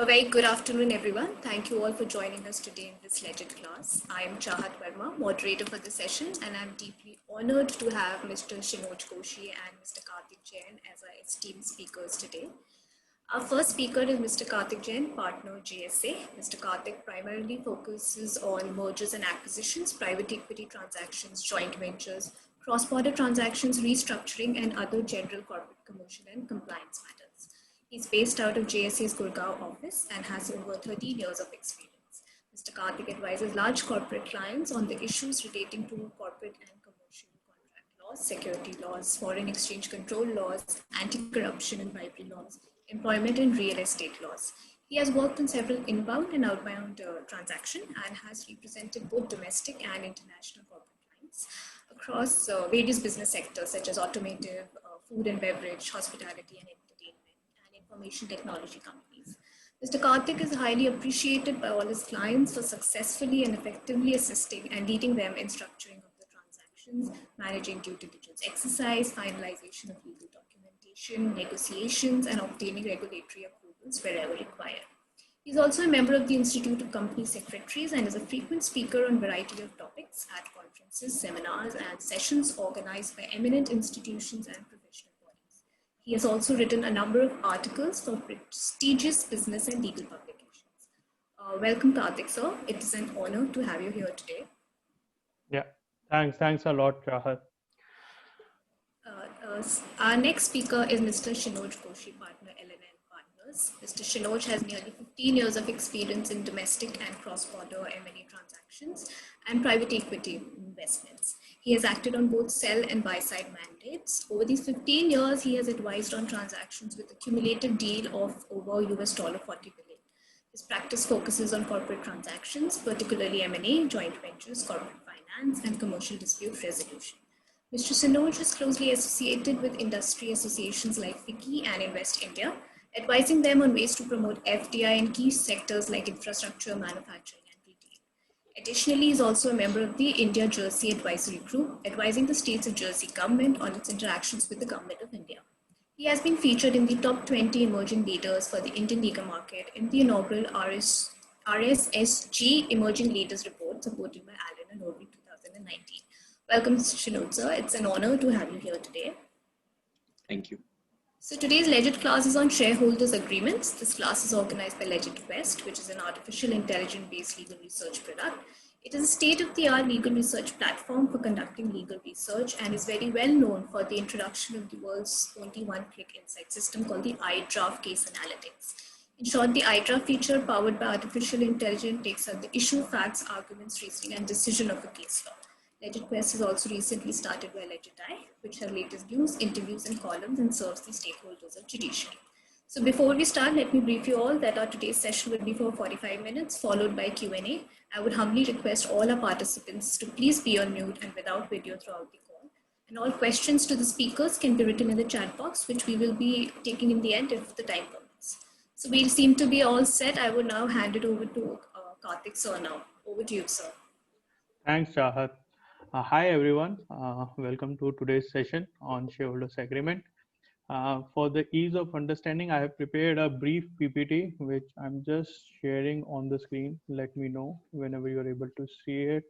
A very good afternoon, everyone. Thank you all for joining us today in this legit class. I am Chahat Verma, moderator for the session, and I'm deeply honored to have Mr. Shinoj Koshy and Mr. Kartik Jain as our esteemed speakers today. Our first speaker is Mr. Kartik Jain, partner GSA. Mr. Kartik primarily focuses on mergers and acquisitions, private equity transactions, joint ventures, cross-border transactions, restructuring, and other general corporate, commercial, and compliance matters. He's based out of JSA's Gurgaon office and has over 13 years of experience. Mr. Kartik advises large corporate clients on the issues relating to corporate and commercial contract laws, security laws, foreign exchange control laws, anti-corruption and bribery laws, employment and real estate laws. He has worked on several inbound and outbound transactions and has represented both domestic and international corporate clients across various business sectors such as automotive, food and beverage, hospitality and entertainment, and information technology companies. Mr. Kartik is highly appreciated by all his clients for successfully and effectively assisting and leading them in structuring of the transactions, managing due diligence exercise, finalization of legal documentation, negotiations, and obtaining regulatory approvals wherever required. He is also a member of the Institute of Company Secretaries and is a frequent speaker on a variety of topics at conferences, seminars, and sessions organized by eminent institutions and professional bodies. He has also written a number of articles for prestigious business and legal publications. Welcome, Kartik, sir. It is an honor to have you here today. Yeah, thanks a lot, Chahat. Our next speaker is Mr. Shinoj Koshy, partner LNN Partners. Mr. Shinoj has nearly 15 years of experience in domestic and cross-border M&A transactions and private equity investments. He has acted on both sell and buy-side mandates. Over these 15 years, he has advised on transactions with a cumulative deal of over US $40 billion. His practice focuses on corporate transactions, particularly M&A, joint ventures, corporate finance, and commercial dispute resolution. Mr. Shinoj is closely associated with industry associations like FICCI and Invest India, advising them on ways to promote FDI in key sectors like infrastructure, manufacturing, and retail. Additionally, he is also a member of the India Jersey Advisory Group, advising the states of Jersey government on its interactions with the government of India. He has been featured in the top 20 emerging leaders for the Indian legal market in the inaugural RSG Emerging Leaders Report, supported by Allen Overy 2019. Welcome, Mr. Shinoj, sir. It's an honor to have you here today. Thank you. So today's legit class is on shareholders agreements. This class is organized by LegitQuest, which is an artificial intelligence-based legal research product. It is a state-of-the-art legal research platform for conducting legal research and is very well known for the introduction of the world's only one-click insight system called the iDraft Case Analytics. In short, the iDraft feature powered by artificial intelligence takes out the issue, facts, arguments, reasoning, and decision of a case law. LegitQuest has also recently started by LegitI, which have latest news, interviews, and columns and serves the stakeholders of judiciary. So before we start, let me brief you all that our today's session will be for 45 minutes, followed by Q&A. I would humbly request all our participants to please be on mute and without video throughout the call. And all questions to the speakers can be written in the chat box, which we will be taking in the end if the time permits. So we seem to be all set. I would now hand it over to Kartik sir now. Over to you, sir. Thanks, Chahat. Hi, everyone. Welcome to today's session on Shareholders Agreement. For the ease of understanding, I have prepared a brief PPT, which I'm just sharing on the screen. Let me know whenever you're able to see it.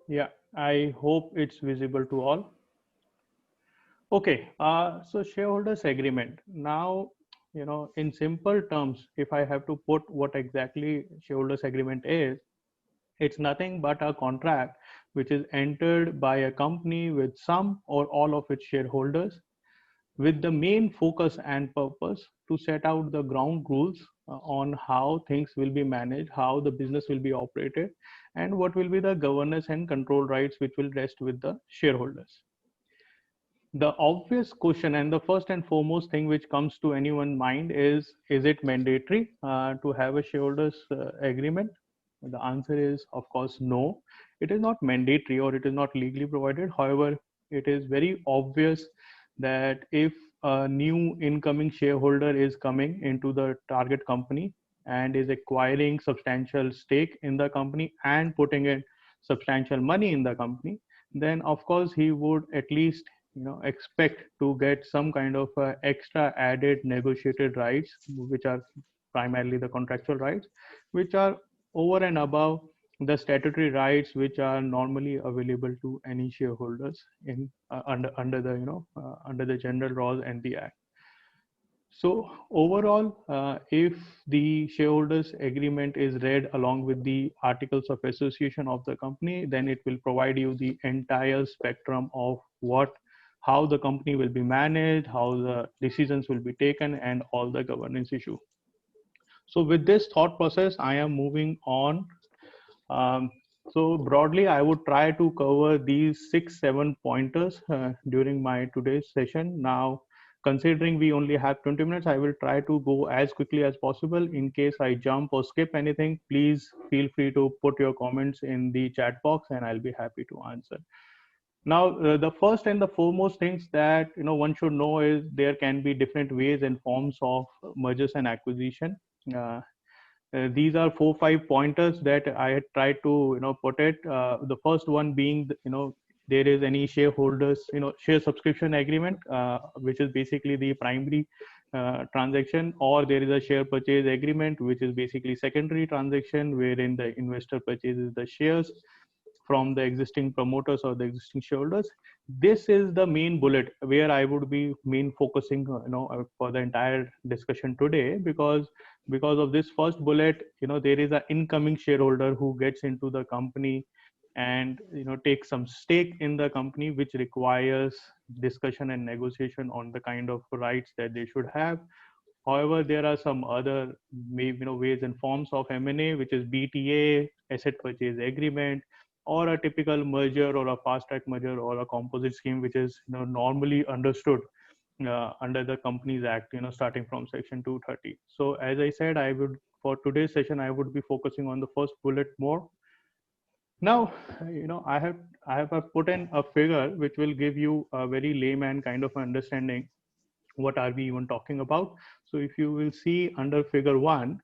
Yeah, I hope it's visible to all. Okay, so Shareholders Agreement. Now, in simple terms, if I have to put what exactly shareholders agreement is, it's nothing but a contract which is entered by a company with some or all of its shareholders, with the main focus and purpose to set out the ground rules on how things will be managed, how the business will be operated, and what will be the governance and control rights which will rest with the shareholders. The obvious question and the first and foremost thing which comes to anyone's mind is it mandatory to have a shareholders agreement? The answer is, of course, no. It is not mandatory or it is not legally provided. However, it is very obvious that if a new incoming shareholder is coming into the target company and is acquiring substantial stake in the company and putting in substantial money in the company, then of course he would at least expect to get some kind of extra added negotiated rights, which are primarily the contractual rights, which are over and above the statutory rights which are normally available to any shareholders in under the under the general laws and the act. So overall, if the shareholders agreement is read along with the articles of association of the company, then it will provide you the entire spectrum of how the company will be managed, how the decisions will be taken, and all the governance issue. So with this thought process, I am moving on. So broadly, I would try to cover these 6-7 pointers during my today's session. Now, considering we only have 20 minutes, I will try to go as quickly as possible. In case I jump or skip anything, please feel free to put your comments in the chat box and I'll be happy to answer. Now, the first and the foremost things that one should know is there can be different ways and forms of mergers and acquisition. These are 4-5 pointers that I had tried to put it. The first one being there is any shareholders share subscription agreement, which is basically the primary transaction, or there is a share purchase agreement, which is basically secondary transaction wherein the investor purchases the shares from the existing promoters or the existing shareholders. This is the main bullet where I would be focusing for the entire discussion today, because of this first bullet, there is an incoming shareholder who gets into the company and takes some stake in the company, which requires discussion and negotiation on the kind of rights that they should have. However, there are some other ways and forms of M&A, which is BTA, asset purchase agreement, or a typical merger or a fast track merger or a composite scheme, which is normally understood under the Companies Act, starting from section 230. So as I said, for today's session, I would be focusing on the first bullet more. Now, I have put in a figure which will give you a very layman kind of understanding what are we even talking about. So if you will see under figure 1,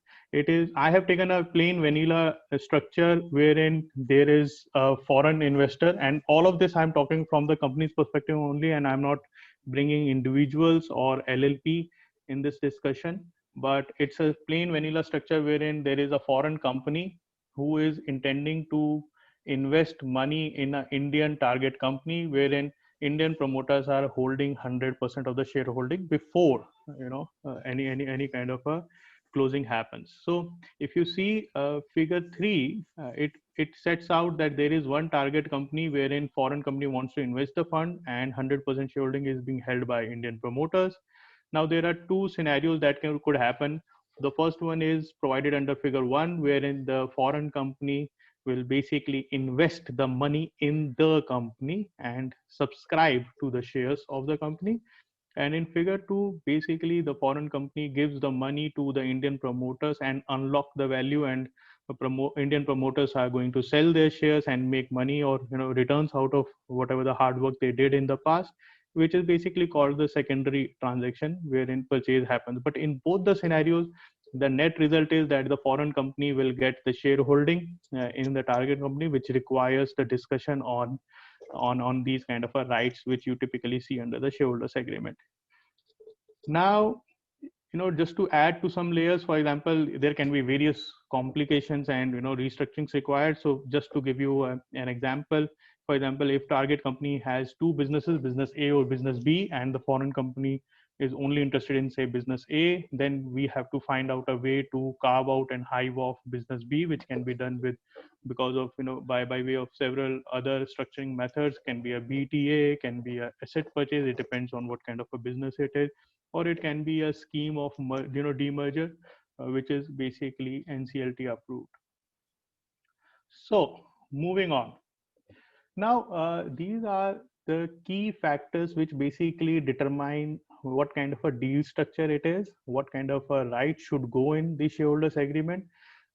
I have taken a plain vanilla structure wherein there is a foreign investor, and all of this I'm talking from the company's perspective only, and I'm not bringing individuals or LLP in this discussion, but it's a plain vanilla structure wherein there is a foreign company who is intending to invest money in an Indian target company wherein Indian promoters are holding 100% of the shareholding before any kind of a closing happens. So if you see figure 3, it sets out that there is one target company wherein foreign company wants to invest the fund and 100% shareholding is being held by Indian promoters. Now there are two scenarios that could happen. The first one is provided under figure 1, wherein the foreign company will basically invest the money in the company and subscribe to the shares of the company. And in figure 2, basically the foreign company gives the money to the Indian promoters and unlock the value, and Indian promoters are going to sell their shares and make money or returns out of whatever the hard work they did in the past, which is basically called the secondary transaction wherein purchase happens. But in both the scenarios, the net result is that the foreign company will get the shareholding in the target company, which requires the discussion on these kind of rights which you typically see under the shareholders agreement. Now, just to add to some layers, for example, there can be various complications and restructurings required. So just to give you an example, for example, if target company has two businesses, business A or business B, and the foreign company is only interested in say business A, then we have to find out a way to carve out and hive off business B, which can be done with because of by way of several other structuring methods. Can be a BTA, can be a asset purchase. It depends on what kind of a business it is, or it can be a scheme of demerger, which is basically NCLT approved. So moving on. Now, these are the key factors which basically determine what kind of a deal structure it is, what kind of a right should go in the shareholders agreement.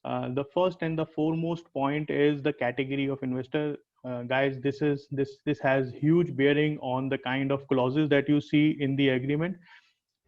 The first and the foremost point is the category of investor. Guys, this has huge bearing on the kind of clauses that you see in the agreement,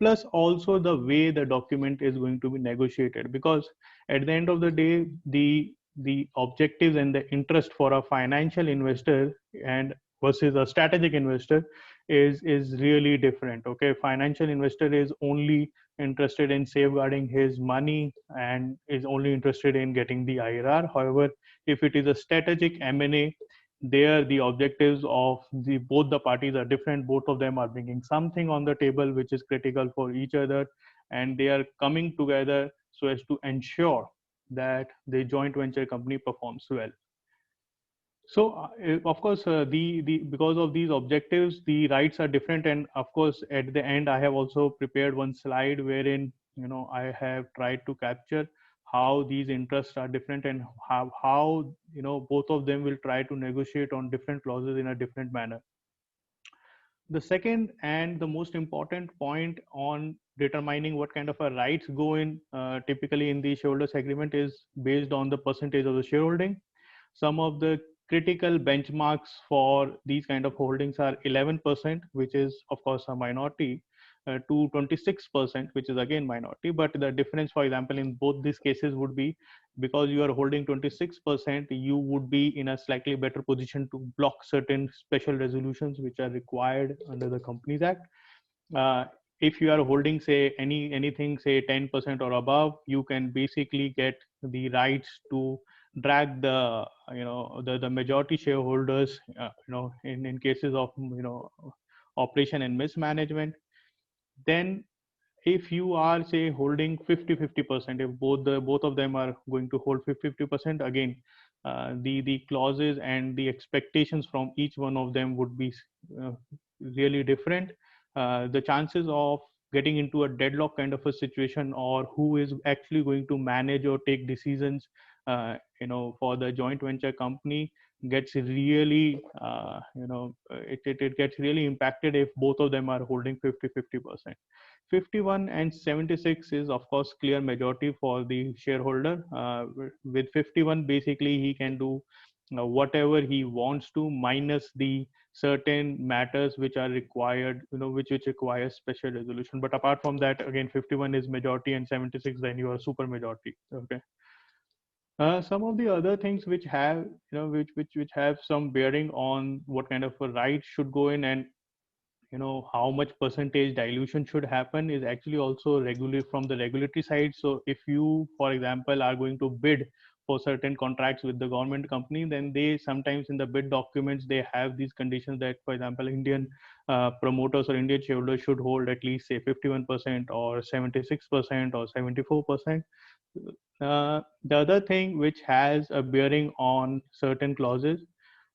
plus also the way the document is going to be negotiated, because at the end of the day, the objectives and the interest for a financial investor and versus a strategic investor is really different. Okay, financial investor is only interested in safeguarding his money and is only interested in getting the IRR. However, if it is a strategic M&A, there the objectives of the both the parties are different. Both of them are bringing something on the table which is critical for each other, and they are coming together so as to ensure that the joint venture company performs well. So, of course, the because of these objectives, the rights are different, and of course, at the end, I have also prepared one slide wherein I have tried to capture how these interests are different and how both of them will try to negotiate on different clauses in a different manner. The second and the most important point on determining what kind of a rights go in typically in the shareholders agreement is based on the percentage of the shareholding. Some of the critical benchmarks for these kind of holdings are 11%, which is of course a minority, to 26%, which is again minority. But the difference, for example, in both these cases would be because you are holding 26%, you would be in a slightly better position to block certain special resolutions which are required under the Companies Act. If you are holding, say, anything, say 10% or above, you can basically get the rights to drag the majority shareholders in cases of operation and mismanagement. Then if you are, say, holding 50-50%, if both of them are going to hold 50-50%, again the clauses and the expectations from each one of them would be uh, really different. The chances of getting into a deadlock kind of a situation, or who is actually going to manage or take decisions for the joint venture company, gets really it gets really impacted if both of them are holding 50-50%. 51 and 76 is of course clear majority for the shareholder. With 51, basically he can do whatever he wants to, minus the certain matters which are required, which requires special resolution. But apart from that, again, 51 is majority, and 76 then you are super majority. Okay. Some of the other things which have which have some bearing on what kind of a right should go in, and how much percentage dilution should happen, is actually also regulate from the regulatory side. So if you, for example, are going to bid for certain contracts with the government company, then they sometimes in the bid documents they have these conditions that, for example, Indian promoters or Indian shareholders should hold at least, say, 51% or 76% or 74%. The other thing which has a bearing on certain clauses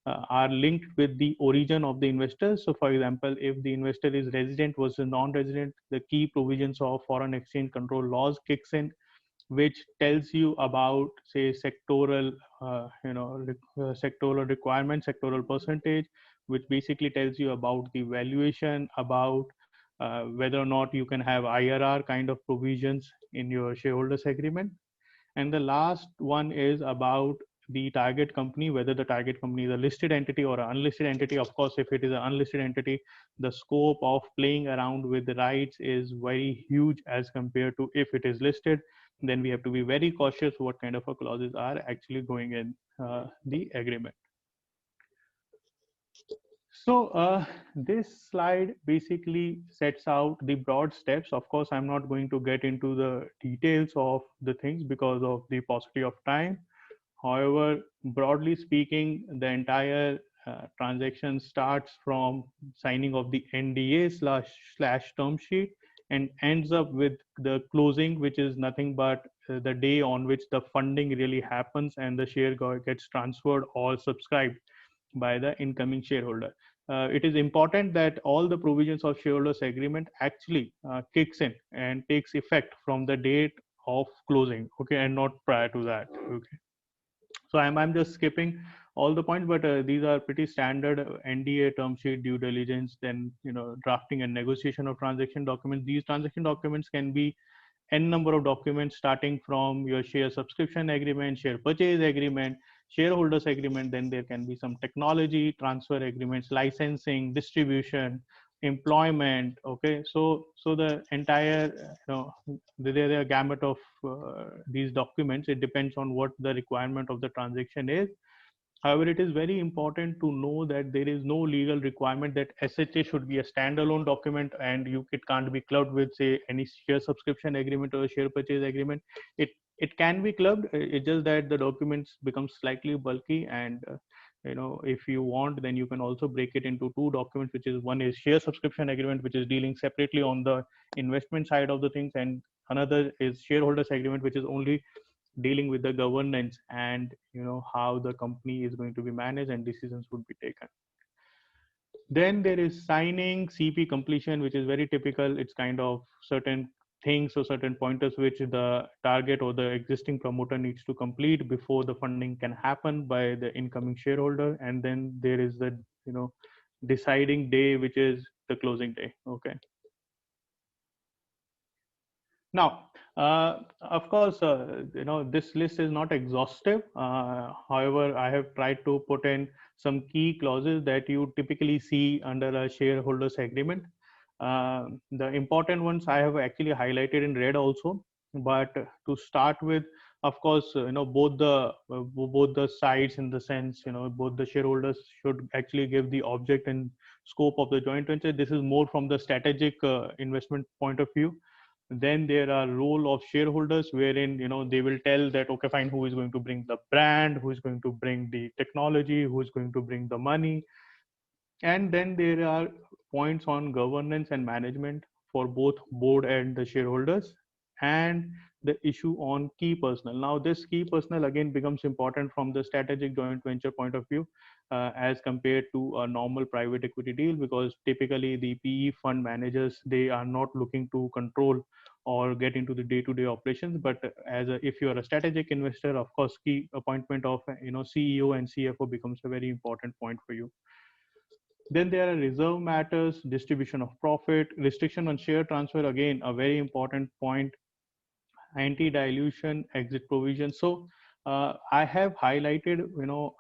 are linked with the origin of the investor. So, for example, if the investor is resident versus non-resident, the key provisions of foreign exchange control laws kicks in, which tells you about, say, sectoral, sectoral requirements, sectoral percentage, which basically tells you about the valuation, about whether or not you can have IRR kind of provisions in your shareholders agreement. And the last one is about the target company, whether the target company is a listed entity or an unlisted entity. Of course, if it is an unlisted entity, the scope of playing around with the rights is very huge as compared to if it is listed. Then we have to be very cautious what kind of clauses are actually going in the agreement. So this slide basically sets out the broad steps. Of course, I'm not going to get into the details of the things because of the paucity of time. However, broadly speaking, the entire transaction starts from signing of the NDA slash term sheet and ends up with the closing, which is nothing but the day on which the funding really happens and the share gets transferred or subscribed by the incoming shareholder. It is important that all the provisions of shareholders agreement actually kicks in and takes effect from the date of closing, okay, and not prior to that. Okay. So I'm just skipping all the points, but these are pretty standard NDA, term sheet, due diligence, then drafting and negotiation of transaction documents. These transaction documents can be n number of documents, starting from your share subscription agreement, share purchase agreement, shareholders agreement. Then there can be some technology transfer agreements, licensing, distribution, employment. Okay, so the entire there are a gamut of these documents. It depends on what the requirement of the transaction is. However, it is very important to know that there is no legal requirement that SHA should be a standalone document and it can't be clubbed with, say, any share subscription agreement or a share purchase agreement. It can be clubbed. It's just that the documents become slightly bulky, and if you want, then you can also break it into two documents, which is one is share subscription agreement, which is dealing separately on the investment side of the things, and another is shareholders agreement, which is only dealing with the governance and how the company is going to be managed and decisions would be taken. Then there is signing, CP completion, which is very typical. It's kind of certain things or certain pointers which the target or the existing promoter needs to complete before the funding can happen by the incoming shareholder. And then there is the deciding day, which is the closing day. Okay. Now, of course, this list is not exhaustive. However, I have tried to put in some key clauses that you typically see under a shareholders agreement. The important ones I have actually highlighted in red also. But to start with, of course, both the sides, in the sense, both the shareholders should actually give the object and scope of the joint venture. This is more from the strategic investment point of view. Then there are role of shareholders, wherein they will tell that, okay, fine, who is going to bring the brand, who is going to bring the technology, who is going to bring the money. And then there are points on governance and management for both board and the shareholders, and the issue on key personnel. Now, this key personnel again becomes important from the strategic joint venture point of view, as compared to a normal private equity deal, because typically the PE fund managers, they are not looking to control or get into the day-to-day operations. But if you are a strategic investor, of course, key appointment of CEO and CFO becomes a very important point for you. Then there are reserve matters, distribution of profit, restriction on share transfer, again, a very important point, anti-dilution, exit provision. So I have highlighted,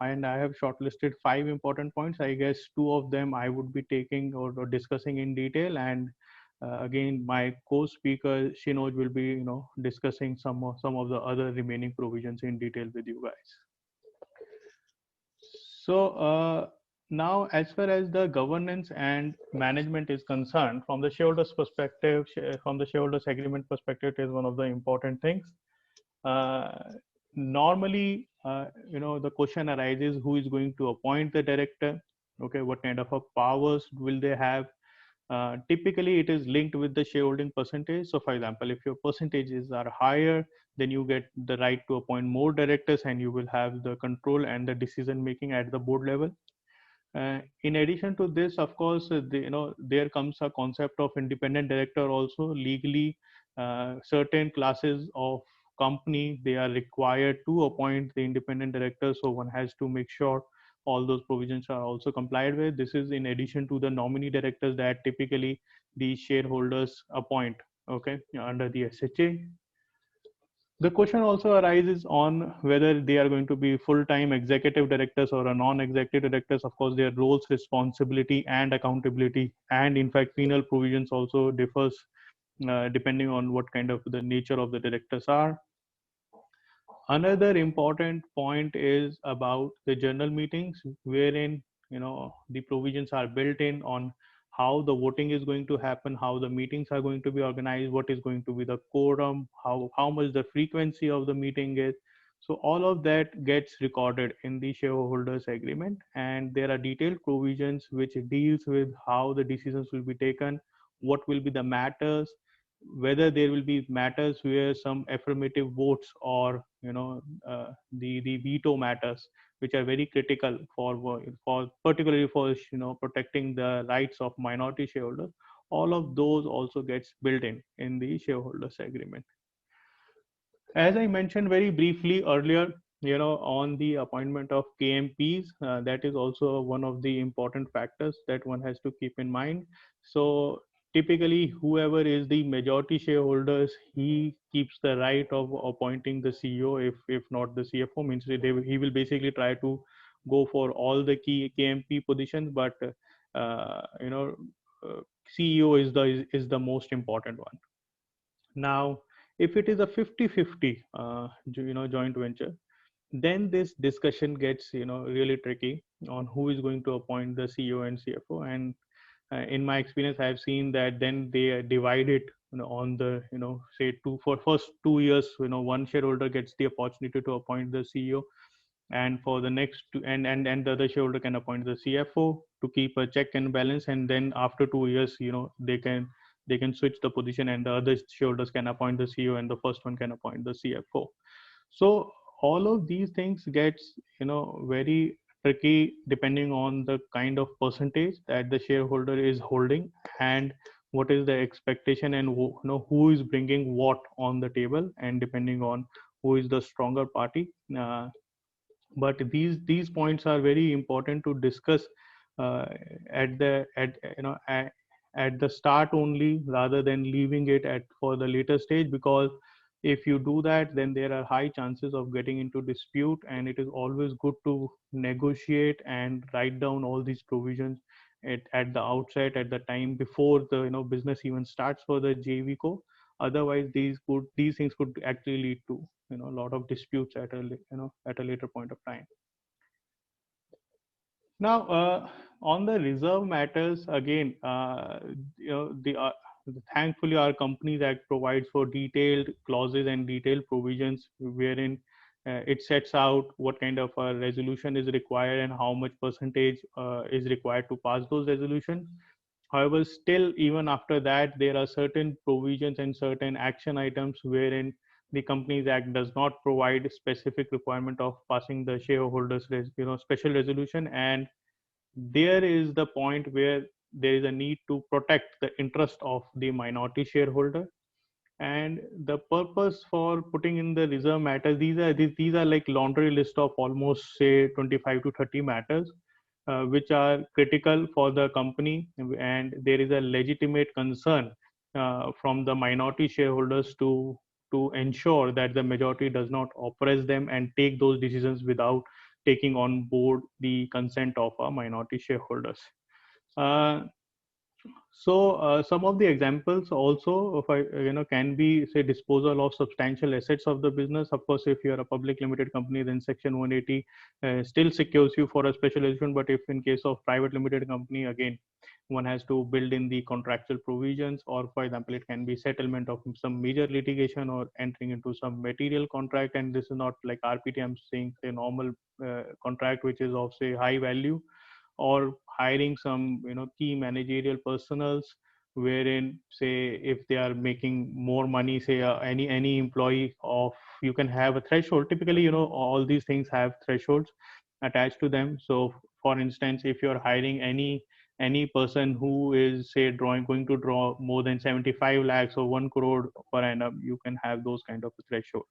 and I have shortlisted 5 important points. I guess 2 of them I would be taking or discussing in detail. And again, my co-speaker, Shinoj, will be, discussing some of the other remaining provisions in detail with you guys. So now, as far as the governance and management is concerned, from the shareholders perspective, from the shareholders agreement perspective, it is one of the important things. Normally, the question arises, who is going to appoint the director? Okay, what kind of powers will they have? Typically, it is linked with the shareholding percentage. So, for example, if your percentages are higher, then you get the right to appoint more directors, and you will have the control and the decision making at the board level. In addition to this, of course, there comes a concept of independent director also. Legally, certain classes of company, they are required to appoint the independent director. So one has to make sure all those provisions are also complied with. This is in addition to the nominee directors that typically the shareholders appoint, okay, under the SHA. The question also arises on whether they are going to be full-time executive directors or a non-executive directors. Of course, their roles, responsibility, and accountability, and in fact, penal provisions also differs depending on what kind of the nature of the directors are. Another important point is about the general meetings, wherein the provisions are built in on how the voting is going to happen, how the meetings are going to be organized, what is going to be the quorum, how much the frequency of the meeting is. So all of that gets recorded in the shareholders agreement, and there are detailed provisions which deals with how the decisions will be taken, what will be the matters, whether there will be matters where some affirmative votes or the veto matters, which are very critical for particularly for protecting the rights of minority shareholders. All of those also gets built in the shareholders agreement. As I mentioned very briefly earlier, on the appointment of KMPs, that is also one of the important factors that one has to keep in mind. So typically, whoever is the majority shareholders, he keeps the right of appointing the CEO. If not the CFO, means he will basically try to go for all the key KMP positions, but CEO is the most important one. Now, if it is a 50-50 joint venture, then this discussion gets really tricky on who is going to appoint the CEO and CFO. And in my experience, I've seen that then they divide it on the say two for first 2 years. One shareholder gets the opportunity to appoint the CEO, and for the next and the other shareholder can appoint the CFO to keep a check and balance. And then after 2 years, they can switch the position, and the other shareholders can appoint the CEO, and the first one can appoint the CFO. So all of these things gets very tricky depending on the kind of percentage that the shareholder is holding, and what is the expectation, and who is bringing what on the table, and depending on who is the stronger party. But these points are very important to discuss uh, at the at the start only, rather than leaving it at for the later stage, because if you do that, then there are high chances of getting into dispute. And it is always good to negotiate and write down all these provisions at the outset, at the time before the business even starts for the JV co. Otherwise these things could actually lead to a lot of disputes at at a later point of time. Now, on the reserve matters, again, thankfully our Companies Act provides for detailed clauses and detailed provisions, wherein it sets out what kind of a resolution is required and how much percentage is required to pass those resolutions. However, still, even after that, there are certain provisions and certain action items wherein the Companies Act does not provide specific requirement of passing the shareholders special resolution. And there is the point where there is a need to protect the interest of the minority shareholder. And the purpose for putting in the reserve matters, these are like laundry list of almost say 25 to 30 matters, which are critical for the company, and there is a legitimate concern from the minority shareholders to ensure that the majority does not oppress them and take those decisions without taking on board the consent of our minority shareholders. Uh, some of the examples also of can be say disposal of substantial assets of the business. Of course, if you are a public limited company, then Section 180 still secures you for a special resolution. But if in case of private limited company, again, one has to build in the contractual provisions, or for example, it can be settlement of some major litigation or entering into some material contract. And this is not like RPT. I'm saying a normal contract which is of say high value, or hiring some key managerial personals, wherein say if they are making more money, say any employee of, you can have a threshold. Typically all these things have thresholds attached to them. So for instance, if you're hiring any person who is say going to draw more than 75 lakhs or 1 crore per annum, you can have those kind of thresholds.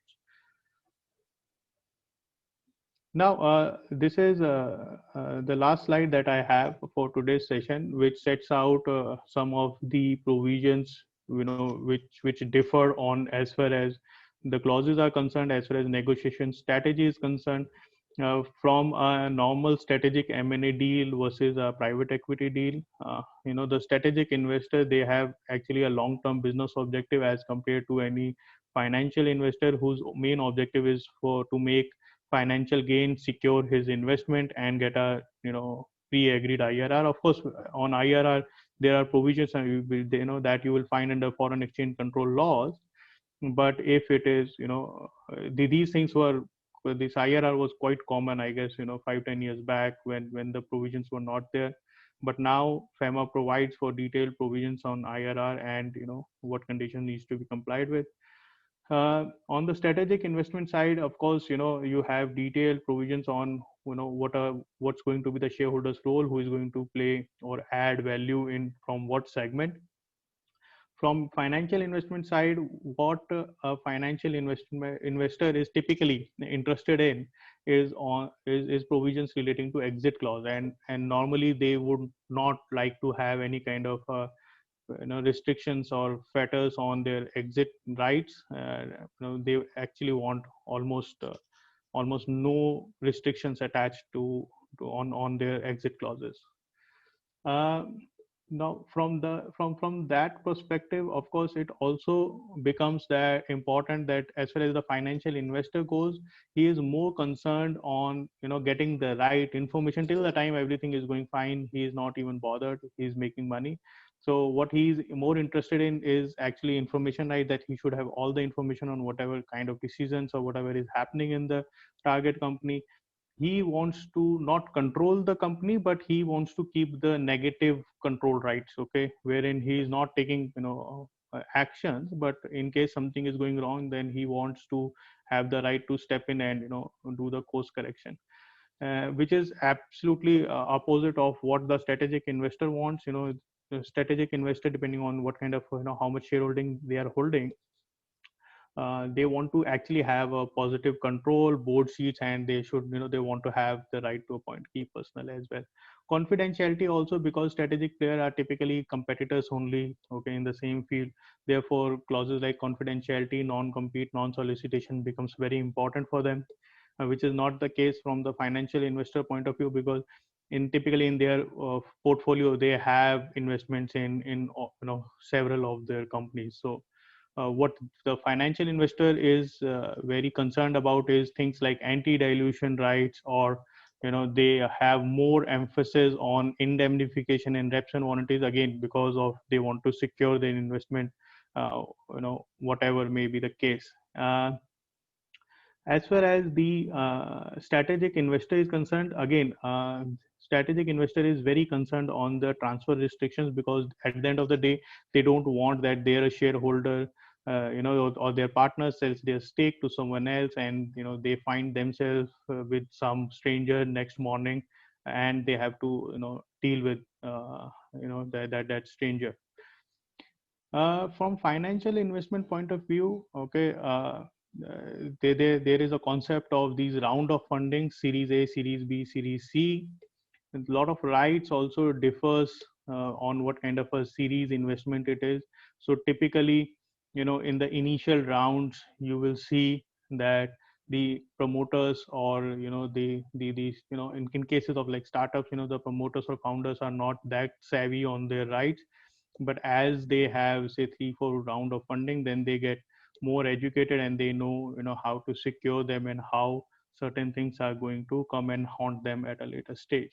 Now, this is the last slide that I have for today's session, which sets out some of the provisions, which differ on as far as the clauses are concerned, as far as negotiation strategy is concerned, from a normal strategic M&A deal versus a private equity deal. The strategic investor, they have actually a long-term business objective as compared to any financial investor whose main objective is to make financial gain, secure his investment, and get a pre-agreed IRR. Of course, on IRR there are provisions that you will find under foreign exchange control laws. But if it is these things were, this IRR was quite common, I guess 5-10 years back, when the provisions were not there. But now FEMA provides for detailed provisions on IRR, and what condition needs to be complied with. On the strategic investment side, of course, you have detailed provisions on what's going to be the shareholders' role, who is going to play or add value in from what segment. From financial investment side, what a financial investor is typically interested in is provisions relating to exit clause, and normally they would not like to have any kind of restrictions or fetters on their exit rights. They actually want almost no restrictions attached to on their exit clauses. Uh, now from that perspective, of course, it also becomes that important that as far as the financial investor goes, he is more concerned on getting the right information. Till the time everything is going fine, he is not even bothered, he's making money. So what he's more interested in is actually information, right? That he should have all the information on whatever kind of decisions or whatever is happening in the target company. He wants to not control the company, but he wants to keep the negative control rights, okay, wherein he is not taking actions, but in case something is going wrong, then he wants to have the right to step in and do the course correction, which is absolutely opposite of what the strategic investor wants. The strategic investor, depending on what kind of how much shareholding they are holding, they want to actually have a positive control board seats, and they should they want to have the right to appoint key personnel as well. Confidentiality also, because strategic players are typically competitors only, okay, in the same field. Therefore clauses like confidentiality, non-compete, non-solicitation becomes very important for them, which is not the case from the financial investor point of view, because typically in their portfolio they have investments in several of their companies. So what the financial investor is very concerned about is things like anti-dilution rights, or they have more emphasis on indemnification and reps and warranties, again because of they want to secure their investment, whatever may be the case. As far as the strategic investor is concerned, again, strategic investor is very concerned on the transfer restrictions, because at the end of the day, they don't want that their shareholder, or their partner sells their stake to someone else, and they find themselves with some stranger next morning, and they have to deal with that stranger. From financial investment point of view, okay, there is a concept of these round of funding, Series A, Series B, Series C. A lot of rights also differs on what kind of a series investment it is. So typically, in the initial rounds, you will see that the promoters, or in cases of like startups, the promoters or founders are not that savvy on their rights. But as they have say 3-4 round of funding, then they get more educated, and they know how to secure them, and how certain things are going to come and haunt them at a later stage.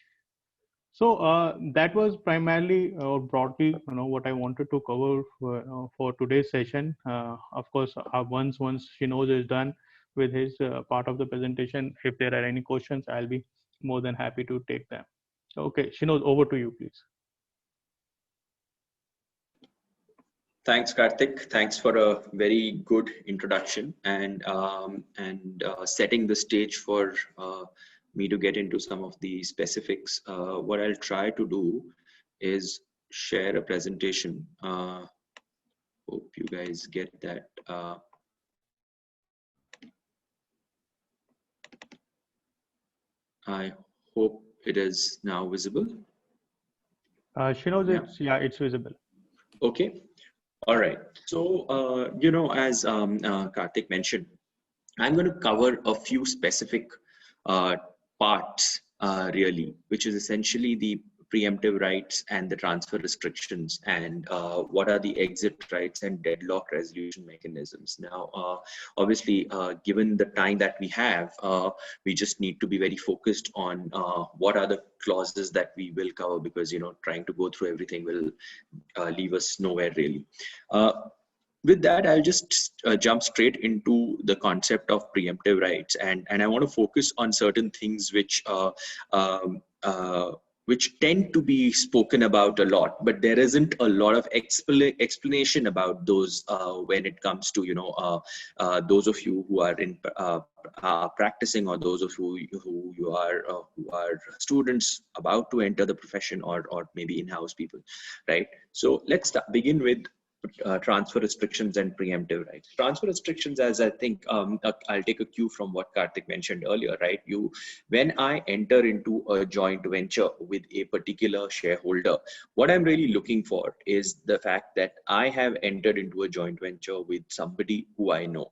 So that was primarily or broadly what I wanted to cover for today's session. Of course, once Shinoj is done with his part of the presentation, if there are any questions, I'll be more than happy to take them. Okay, Shinoj, over to you, please. Thanks, Kartik. Thanks for a very good introduction and setting the stage for me to get into some of the specifics. What I'll try to do is share a presentation. Hope you guys get that. I hope it is now visible. Shinoj, it's visible. Okay. All right. So, as Kartik mentioned, I'm going to cover a few specific parts, really, which is essentially the preemptive rights and the transfer restrictions, and what are the exit rights and deadlock resolution mechanisms. Now, obviously, given the time that we have, we just need to be very focused on what are the clauses that we will cover, because trying to go through everything will leave us nowhere really. With that, I'll just jump straight into the concept of preemptive rights, and I want to focus on certain things which tend to be spoken about a lot, but there isn't a lot of explanation about those when it comes to those of you who are in practicing, or those of who are students about to enter the profession, or maybe in-house people, right? So let's begin with transfer restrictions and preemptive rights. Transfer restrictions, as I think I'll take a cue from what Kartik mentioned earlier, right? When I enter into a joint venture with a particular shareholder, what I'm really looking for is the fact that I have entered into a joint venture with somebody who I know.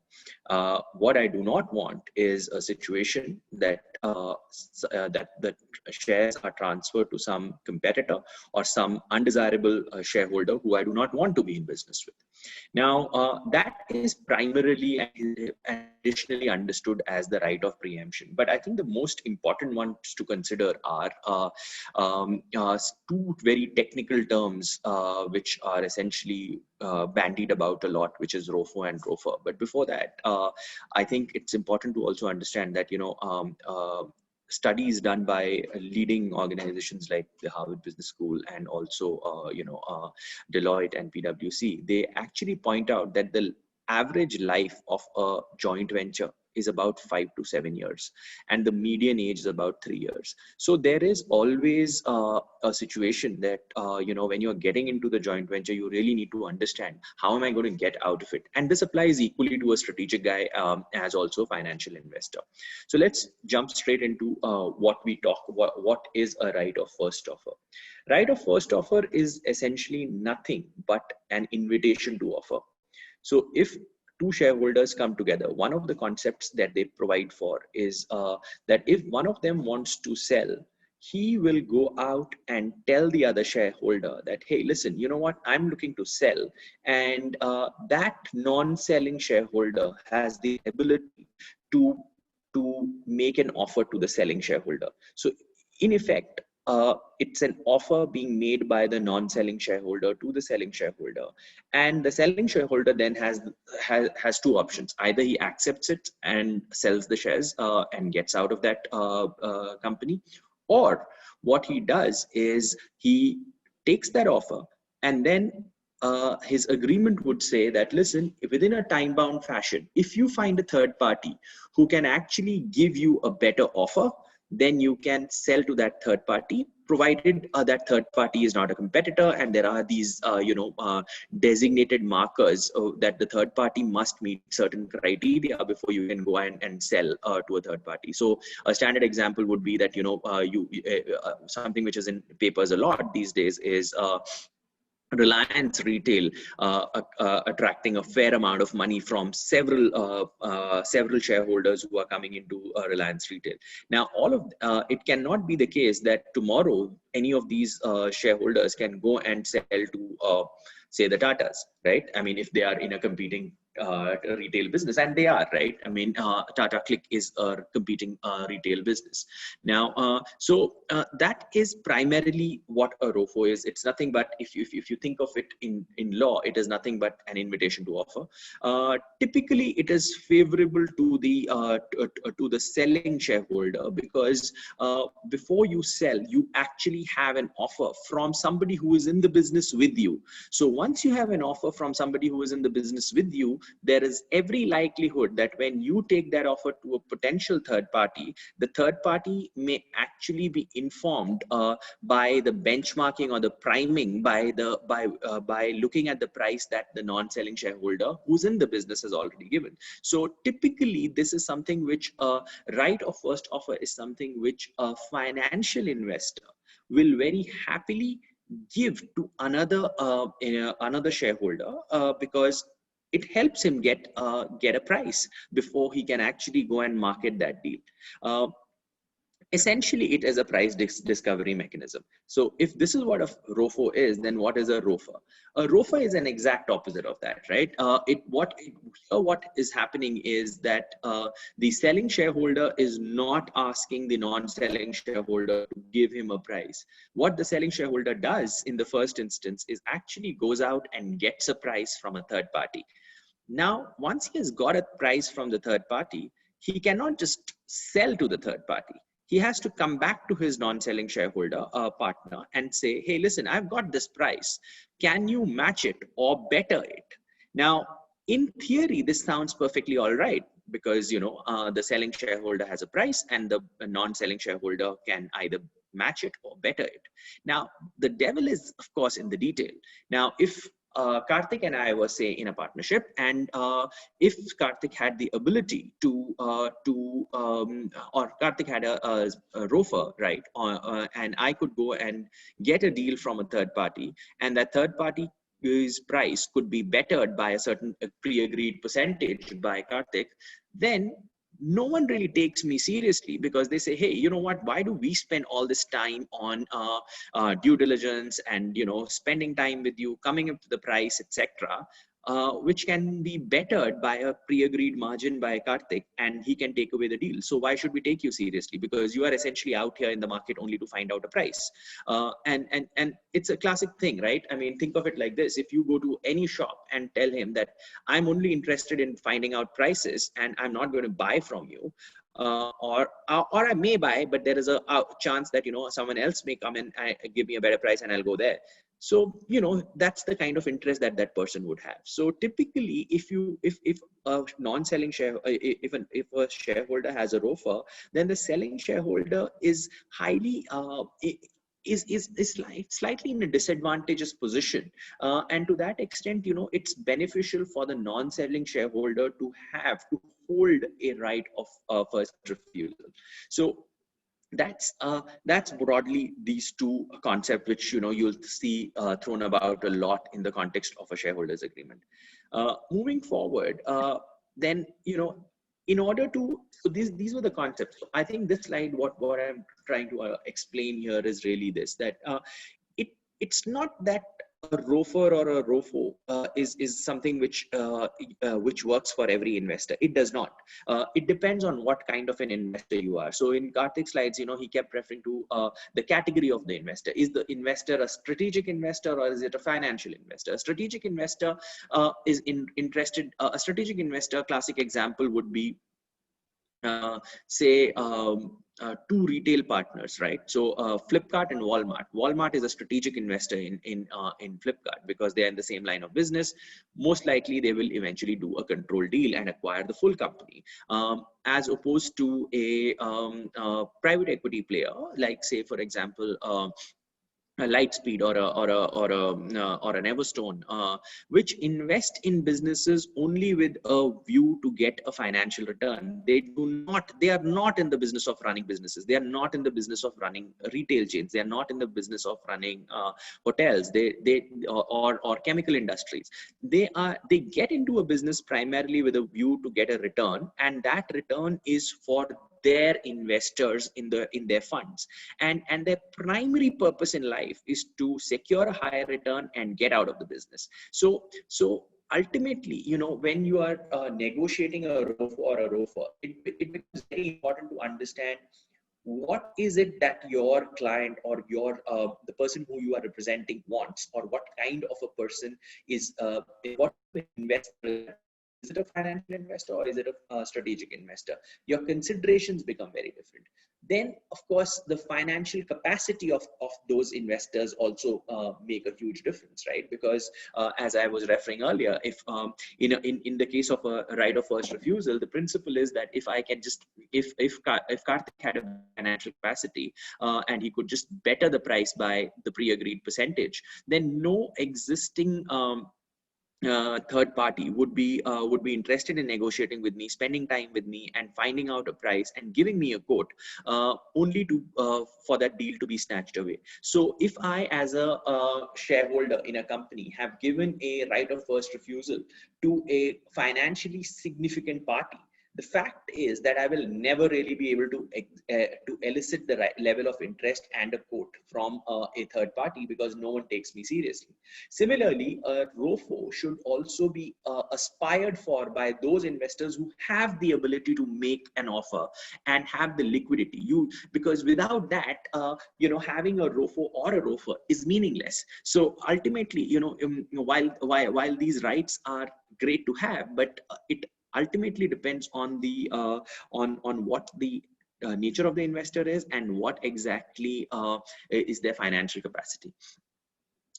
What I do not want is a situation that that the shares are transferred to some competitor or some undesirable shareholder who I do not want to be in business with. Now, that is primarily and traditionally understood as the right of preemption. But I think the most important ones to consider are two very technical terms which are essentially bandied about a lot, which is ROFO and ROFA. But before that, I think it's important to also understand that, studies done by leading organizations like the Harvard Business School and also, Deloitte and PwC, they actually point out that the average life of a joint venture is about 5 to 7 years, and the median age is about 3 years. So there is always a situation that, when you're getting into the joint venture, you really need to understand how am I going to get out of it. And this applies equally to a strategic guy as also a financial investor. So let's jump straight into what is a right of first offer. Right of first offer is essentially nothing but an invitation to offer. So if two shareholders come together, one of the concepts that they provide for is that if one of them wants to sell, he will go out and tell the other shareholder that, hey, listen, you know what, I'm looking to sell. And that non-selling shareholder has the ability to make an offer to the selling shareholder. So in effect, it's an offer being made by the non-selling shareholder to the selling shareholder, and the selling shareholder then has two options. Either he accepts it and sells the shares and gets out of that company, or what he does is he takes that offer, and then his agreement would say that, listen, within a time-bound fashion, if you find a third party who can actually give you a better offer, then you can sell to that third party, provided that third party is not a competitor, and there are these designated markers that the third party must meet certain criteria before you can go and sell to a third party. So a standard example would be that something which is in papers a lot these days is Reliance Retail attracting a fair amount of money from several shareholders who are coming into Reliance Retail. Now, all of it cannot be the case that tomorrow any of these shareholders can go and sell to say the Tatas, right? I mean, if they are in a competing retail business, and they are, right? I mean, Tata Click is a competing retail business. Now, so that is primarily what a ROFO is. It's nothing but, if you think of it in law, it is nothing but an invitation to offer. Typically, it is favorable to the selling shareholder, because before you sell, you actually have an offer from somebody who is in the business with you. So once you have an offer from somebody who is in the business with you, there is every likelihood that when you take that offer to a potential third party, the third party may actually be informed by the benchmarking or the priming by looking at the price that the non-selling shareholder who's in the business has already given. So typically, this is something which right of first offer is something which a financial investor will very happily give to another shareholder because it helps him get a price before he can actually go and market that deal. Essentially, it is a price discovery mechanism. So if this is what a ROFO is, then what is a ROFA? A ROFA is an exact opposite of that, right? What is happening is that the selling shareholder is not asking the non-selling shareholder to give him a price. What the selling shareholder does in the first instance is actually goes out and gets a price from a third party. Now, once he has got a price from the third party, he cannot just sell to the third party. He has to come back to his non-selling shareholder partner and say, hey, listen, I've got this price. Can you match it or better it? Now, in theory, this sounds perfectly all right, because the selling shareholder has a price and the non-selling shareholder can either match it or better it. Now, the devil is, of course, in the detail. Now, if Kartik and I were, say, in a partnership, and if Kartik had the ability or Kartik had a ROFA, right, and I could go and get a deal from a third party, and that third party his price could be bettered by a certain pre-agreed percentage by Kartik, then no one really takes me seriously, because they say, hey, you know what, why do we spend all this time on due diligence and, spending time with you, coming up to the price, etc., which can be bettered by a pre-agreed margin by Kartik, and he can take away the deal. So why should we take you seriously? Because you are essentially out here in the market only to find out a price. And it's a classic thing, right? I mean, think of it like this. If you go to any shop and tell him that I'm only interested in finding out prices and I'm not going to buy from you, or I may buy, but there is a chance that, someone else may come and give me a better price and I'll go there. So, that's the kind of interest that that person would have. So typically, if a non-selling share, if a shareholder has a ROFR, then the selling shareholder is highly, is slightly in a disadvantageous position. And to that extent, it's beneficial for the non-selling shareholder to hold a right of first refusal. So that's broadly these two concepts, which you'll see thrown about a lot in the context of a shareholders agreement. Moving forward, then in order to, so these were the concepts. So I think this slide, what I'm trying to explain here is really this, that it's not that a ROFR or a ROFO is something which works for every investor. It does not. It depends on what kind of an investor you are. So in Kartik's slides, he kept referring to the category of the investor. Is the investor a strategic investor, or is it a financial investor? A strategic investor is interested. A strategic investor, classic example would be, say, two retail partners, right? So Flipkart and Walmart. Walmart is a strategic investor in Flipkart because they are in the same line of business. Most likely, they will eventually do a control deal and acquire the full company, as opposed to a private equity player, like, say, for example, a Lightspeed or an Everstone, which invest in businesses only with a view to get a financial return. They are not in the business of running businesses. They are not in the business of running retail chains. They are not in the business of running hotels. Or chemical industries. They get into a business primarily with a view to get a return, and that return is for their investors in their funds, and their primary purpose in life is to secure a higher return and get out of the business. So ultimately, when you are negotiating a ROFO or a ROFR, it becomes very important to understand what is it that your client or the person who you are representing wants, or what kind of a person is what investor. Is it a financial investor or is it a strategic investor? Your considerations become very different. Then, of course, the financial capacity of those investors also make a huge difference, right? Because as I was referring earlier, if in the case of a right of first refusal, the principle is that if I can just, if Kartik had a financial capacity and he could just better the price by the pre-agreed percentage, then no existing third party would be interested in negotiating with me, spending time with me, and finding out a price and giving me a quote, only to for that deal to be snatched away. So if I, as a shareholder in a company, have given a right of first refusal to a financially significant party, the fact is that I will never really be able to elicit the right level of interest and a quote from a third party, because no one takes me seriously. Similarly, a ROFO should also be aspired for by those investors who have the ability to make an offer and have the liquidity. Because without that, having a ROFO or a ROFR is meaningless. So ultimately, while these rights are great to have, but it ultimately depends on the on what the nature of the investor is and what exactly is their financial capacity.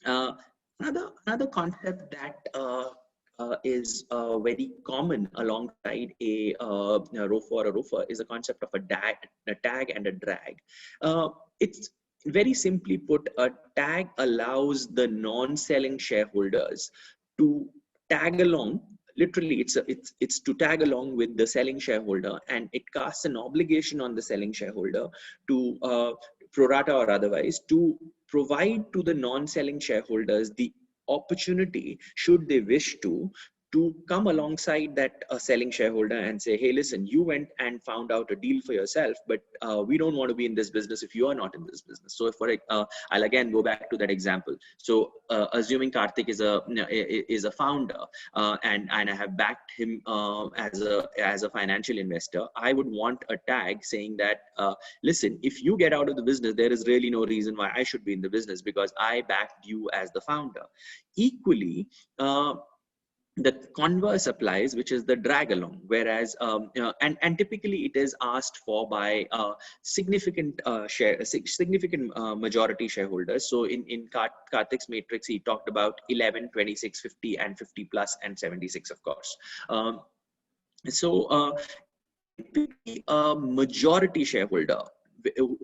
Another concept that is very common alongside a ROFO or a ROFR is a concept of a tag and a drag. It's very simply put, a tag allows the non-selling shareholders to tag along. Literally, it's to tag along with the selling shareholder, and it casts an obligation on the selling shareholder to pro rata or otherwise to provide to the non-selling shareholders the opportunity, should they wish to to come alongside that selling shareholder and say, hey, listen, you went and found out a deal for yourself, but we don't want to be in this business if you are not in this business. So I'll again go back to that example. So assuming Kartik is a founder, and I have backed him as a financial investor, I would want a tag saying that, listen, if you get out of the business, there is really no reason why I should be in the business because I backed you as the founder. Equally, the converse applies, which is the drag along, whereas and typically it is asked for by significant majority shareholders. So in Kartik's matrix, he talked about 11, 26, 50, and 50 plus, and 76, of course. Typically a majority shareholder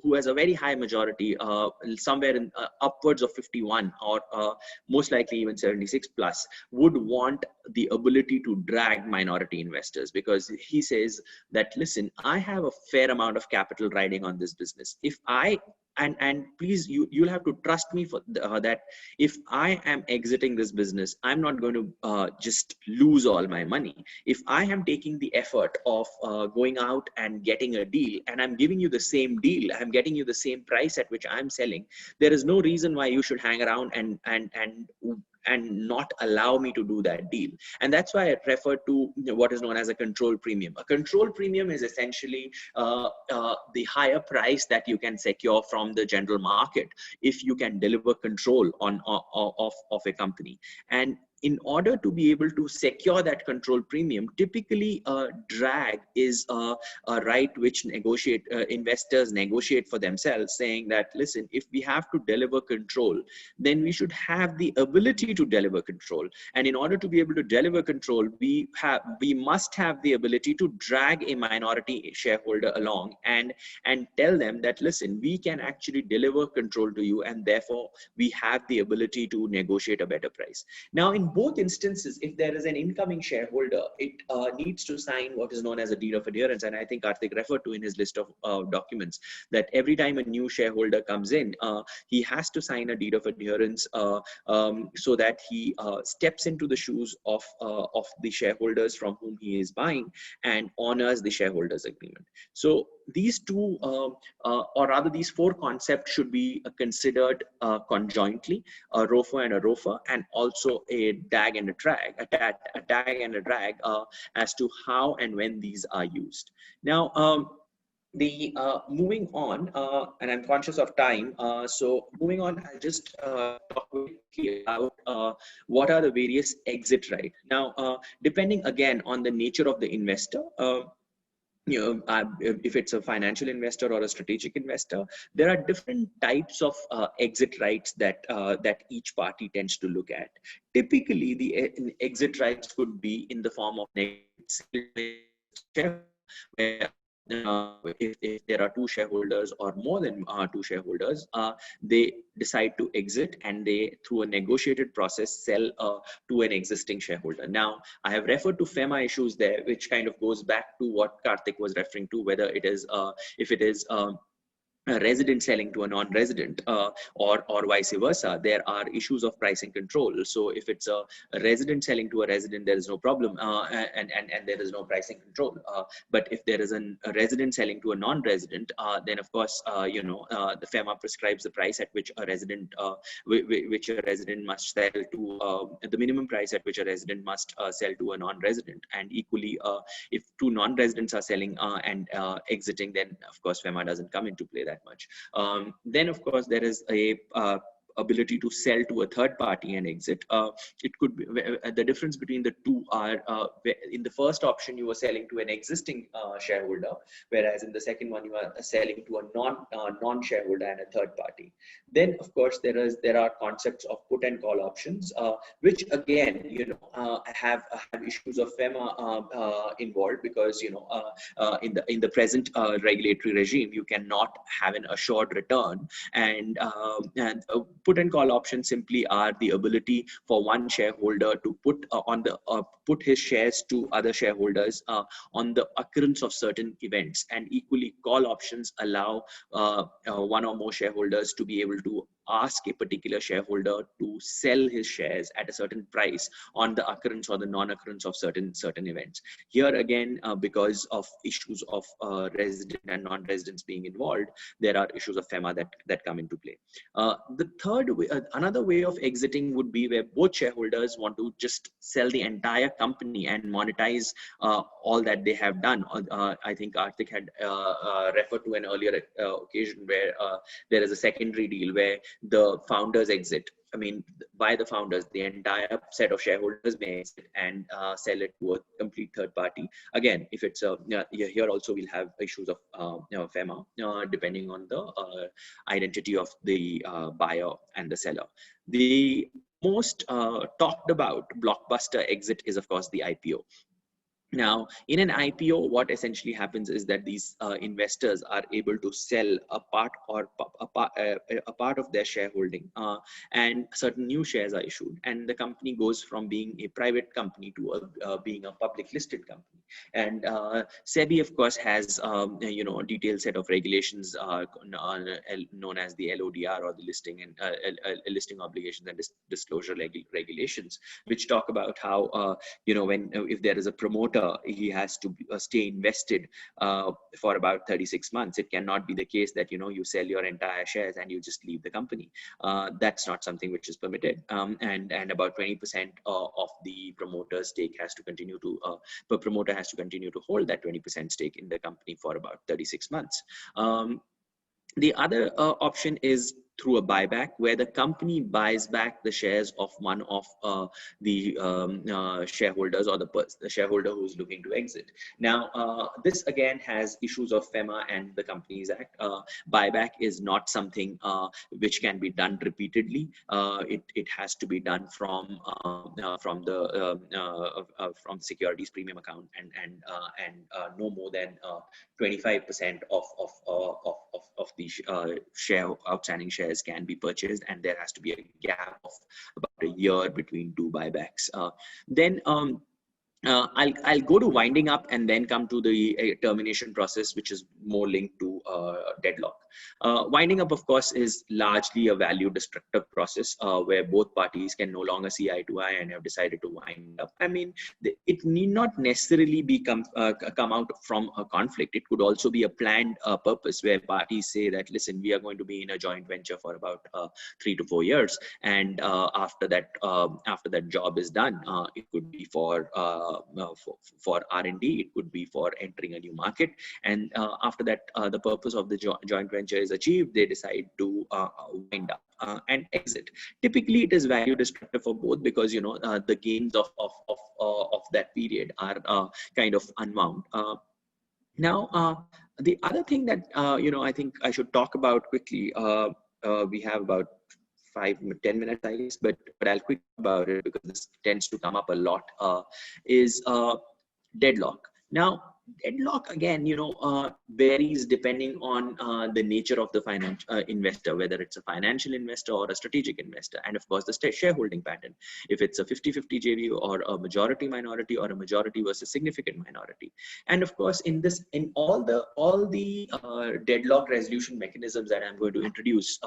who has a very high majority, somewhere in upwards of 51 or most likely even 76 plus, would want the ability to drag minority investors, because he says that, listen, I have a fair amount of capital riding on this business. If I and please, you'll have to trust me for that. If I am exiting this business, I'm not going to just lose all my money. If I am taking the effort of going out and getting a deal, and I'm giving you the same deal, I'm getting you the same price at which I'm selling, there is no reason why you should hang around and not allow me to do that deal. And that's why I refer to what is known as a control premium. A control premium is essentially the higher price that you can secure from the general market if you can deliver control of a company. And in order to be able to secure that control premium, typically a drag is a right which investors negotiate for themselves, saying that, listen, if we have to deliver control, then we should have the ability to deliver control. And in order to be able to deliver control, we must have the ability to drag a minority shareholder along and tell them that, listen, we can actually deliver control to you, and therefore we have the ability to negotiate a better price. Now, in both instances, if there is an incoming shareholder, it needs to sign what is known as a deed of adherence. And I think Kartik referred to in his list of documents that every time a new shareholder comes in, he has to sign a deed of adherence so that he steps into the shoes of the shareholders from whom he is buying and honors the shareholders agreement. So these two, or rather these four concepts should be considered conjointly: a ROFO and a ROFA, and also a DAG and a drag, a tag and a drag, as to how and when these are used. Now, moving on, and I'm conscious of time, so moving on, I'll just talk quickly about what are the various exit rights. Now, depending again on the nature of the investor, if it's a financial investor or a strategic investor, there are different types of exit rights that each party tends to look at. Typically, the exit rights could be in the form of where if there are two shareholders or more than two shareholders, they decide to exit, and they, through a negotiated process, sell to an existing shareholder. Now, I have referred to FEMA issues there, which kind of goes back to what Kartik was referring to, whether it is if it is a resident selling to a non-resident, or vice versa. There are issues of pricing control. So if it's a resident selling to a resident, there is no problem, and there is no pricing control. But if there is a resident selling to a non-resident, then of course, the FEMA prescribes the price at which a resident must sell to, the minimum price at which a resident must sell to a non-resident. And equally, if two non-residents are selling and exiting, then of course FEMA doesn't come into play that much. Then of course there is a ability to sell to a third party and exit. It could be, the difference between the two are, in the first option you are selling to an existing shareholder, whereas in the second one you are selling to a non-shareholder and a third party. Then of course there are concepts of put and call options, which again have issues of FEMA involved, because in the present regulatory regime you cannot have an assured return, and put and call options simply are the ability for one shareholder to put his shares to other shareholders on the occurrence of certain events. And equally, call options allow one or more shareholders to be able to ask a particular shareholder to sell his shares at a certain price on the occurrence or the non-occurrence of certain events. Here again, because of issues of resident and non-residents being involved, there are issues of FEMA that come into play. The third way, another way of exiting would be where both shareholders want to just sell the entire company and monetize all that they have done. I think Kartik had referred to an earlier occasion where there is a secondary deal where the founders exit. I mean, by the founders, the entire set of shareholders may exit and sell it to a complete third party. Again, if it's a here also we'll have issues of FEMA depending on the identity of the buyer and the seller. The most talked about blockbuster exit is of course the IPO. Now, in an IPO, what essentially happens is that these investors are able to sell a part or a part of their shareholding, and certain new shares are issued, and the company goes from being a private company to being a public listed company. And SEBI, of course, has a detailed set of regulations known as the LODR, or the listing and listing obligations and disclosure regulations, which talk about how if there is a promoter, he has to stay invested for about 36 months. It cannot be the case that you sell your entire shares and you just leave the company. That's not something which is permitted. And about 20% of the promoter's stake has to continue to the promoter has to continue to hold that 20% stake in the company for about 36 months. The other option is through a buyback, where the company buys back the shares of one of the shareholders, or the shareholder who's looking to exit. Now, this again has issues of FEMA and the Companies Act. Buyback is not something which can be done repeatedly. It has to be done from securities premium account, and no more than 25% of the outstanding shares can be purchased, and there has to be a gap of about a year between two buybacks. Then I'll go to winding up and then come to the termination process, which is more linked to deadlock. Winding up, of course, is largely a value destructive process where both parties can no longer see eye to eye and have decided to wind up. I mean, it need not necessarily come out from a conflict. It could also be a planned purpose where parties say that, listen, we are going to be in a joint venture for about 3 to 4 years, and after that job is done, it could be for R&D, it could be for entering a new market, and after that the purpose of the joint venture is achieved, they decide to wind up and exit. Typically, it is value destructive for both, because the gains of that period are kind of unwound. Now, the other thing that I think I should talk about quickly. We have about 5-10 minutes, I guess, but I'll quick about it because this tends to come up a lot. Is deadlock. Now, deadlock again, varies depending on the nature of the financial investor, whether it's a financial investor or a strategic investor, and of course the shareholding pattern. If it's a 50-50 JV, or a majority minority, or a majority versus significant minority, and of course in all the deadlock resolution mechanisms that I'm going to introduce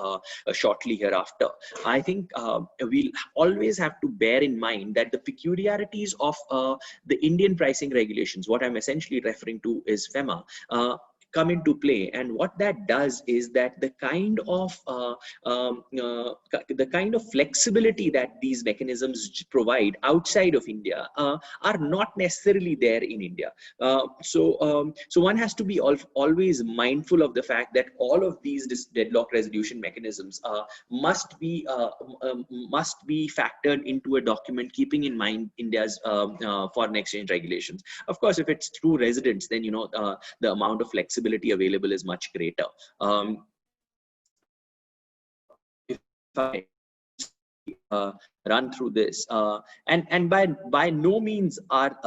shortly hereafter, I think we'll always have to bear in mind that the peculiarities of the Indian pricing regulations, what I'm essentially referring to is FEMA, come into play. And what that does is that the kind of flexibility that these mechanisms provide outside of India are not necessarily there in India. So one has to be always mindful of the fact that all of these deadlock resolution mechanisms must be factored into a document, keeping in mind India's foreign exchange regulations. Of course, if it's through residents, then the amount of flexibility available is much greater. If I run through this, and by no means are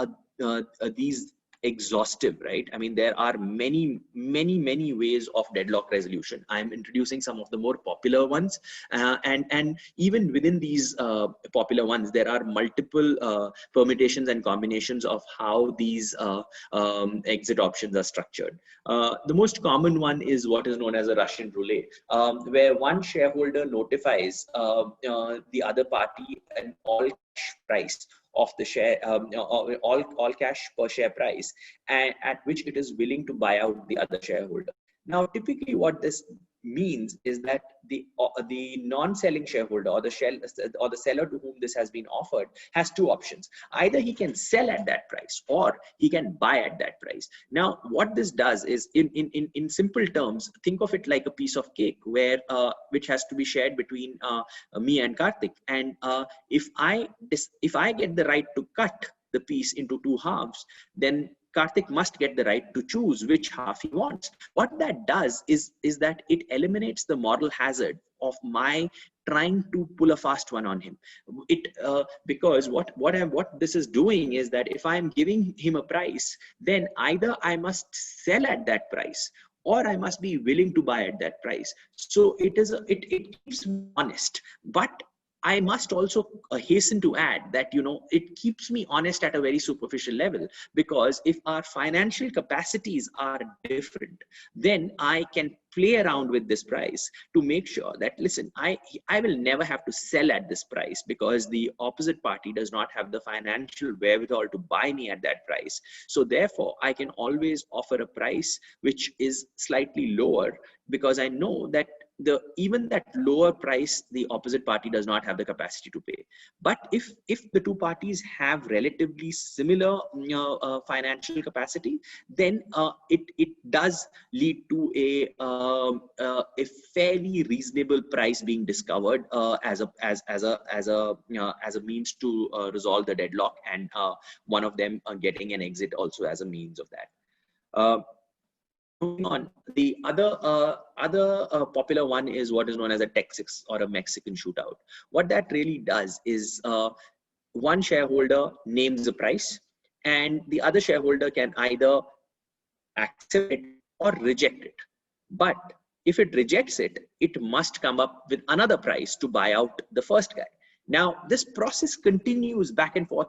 these exhaustive, right? I mean, there are many ways of deadlock resolution. I'm introducing some of the more popular ones, and even within these popular ones, there are multiple permutations and combinations of how these exit options are structured. The most common one is what is known as a Russian roulette, where one shareholder notifies the other party an all cash price of the share, all cash per share price, and at which it is willing to buy out the other shareholder. Now, typically, what this means is that the non-selling shareholder or the seller to whom this has been offered has two options. Either he can sell at that price or he can buy at that price. Now, what this does is, in simple terms, think of it like a piece of cake where which has to be shared between me and Kartik. And if I get the right to cut the piece into two halves, then Kartik must get the right to choose which half he wants. What that does is that it eliminates the moral hazard of my trying to pull a fast one on him. Because what this is doing is that if I'm giving him a price, then either I must sell at that price or I must be willing to buy at that price. So it keeps me honest, but I must also hasten to add that, it keeps me honest at a very superficial level, because if our financial capacities are different, then I can play around with this price to make sure that, listen, I will never have to sell at this price because the opposite party does not have the financial wherewithal to buy me at that price. So therefore, I can always offer a price which is slightly lower, because I know that even that lower price, the opposite party does not have the capacity to pay. But if the two parties have relatively similar financial capacity, then it does lead to a fairly reasonable price being discovered as a means to resolve the deadlock, and one of them getting an exit also as a means of that. Moving on, the other popular one is what is known as a Texas or a Mexican shootout. What that really does is one shareholder names a price, and the other shareholder can either accept it or reject it. But if it rejects it, it must come up with another price to buy out the first guy. Now, this process continues back and forth,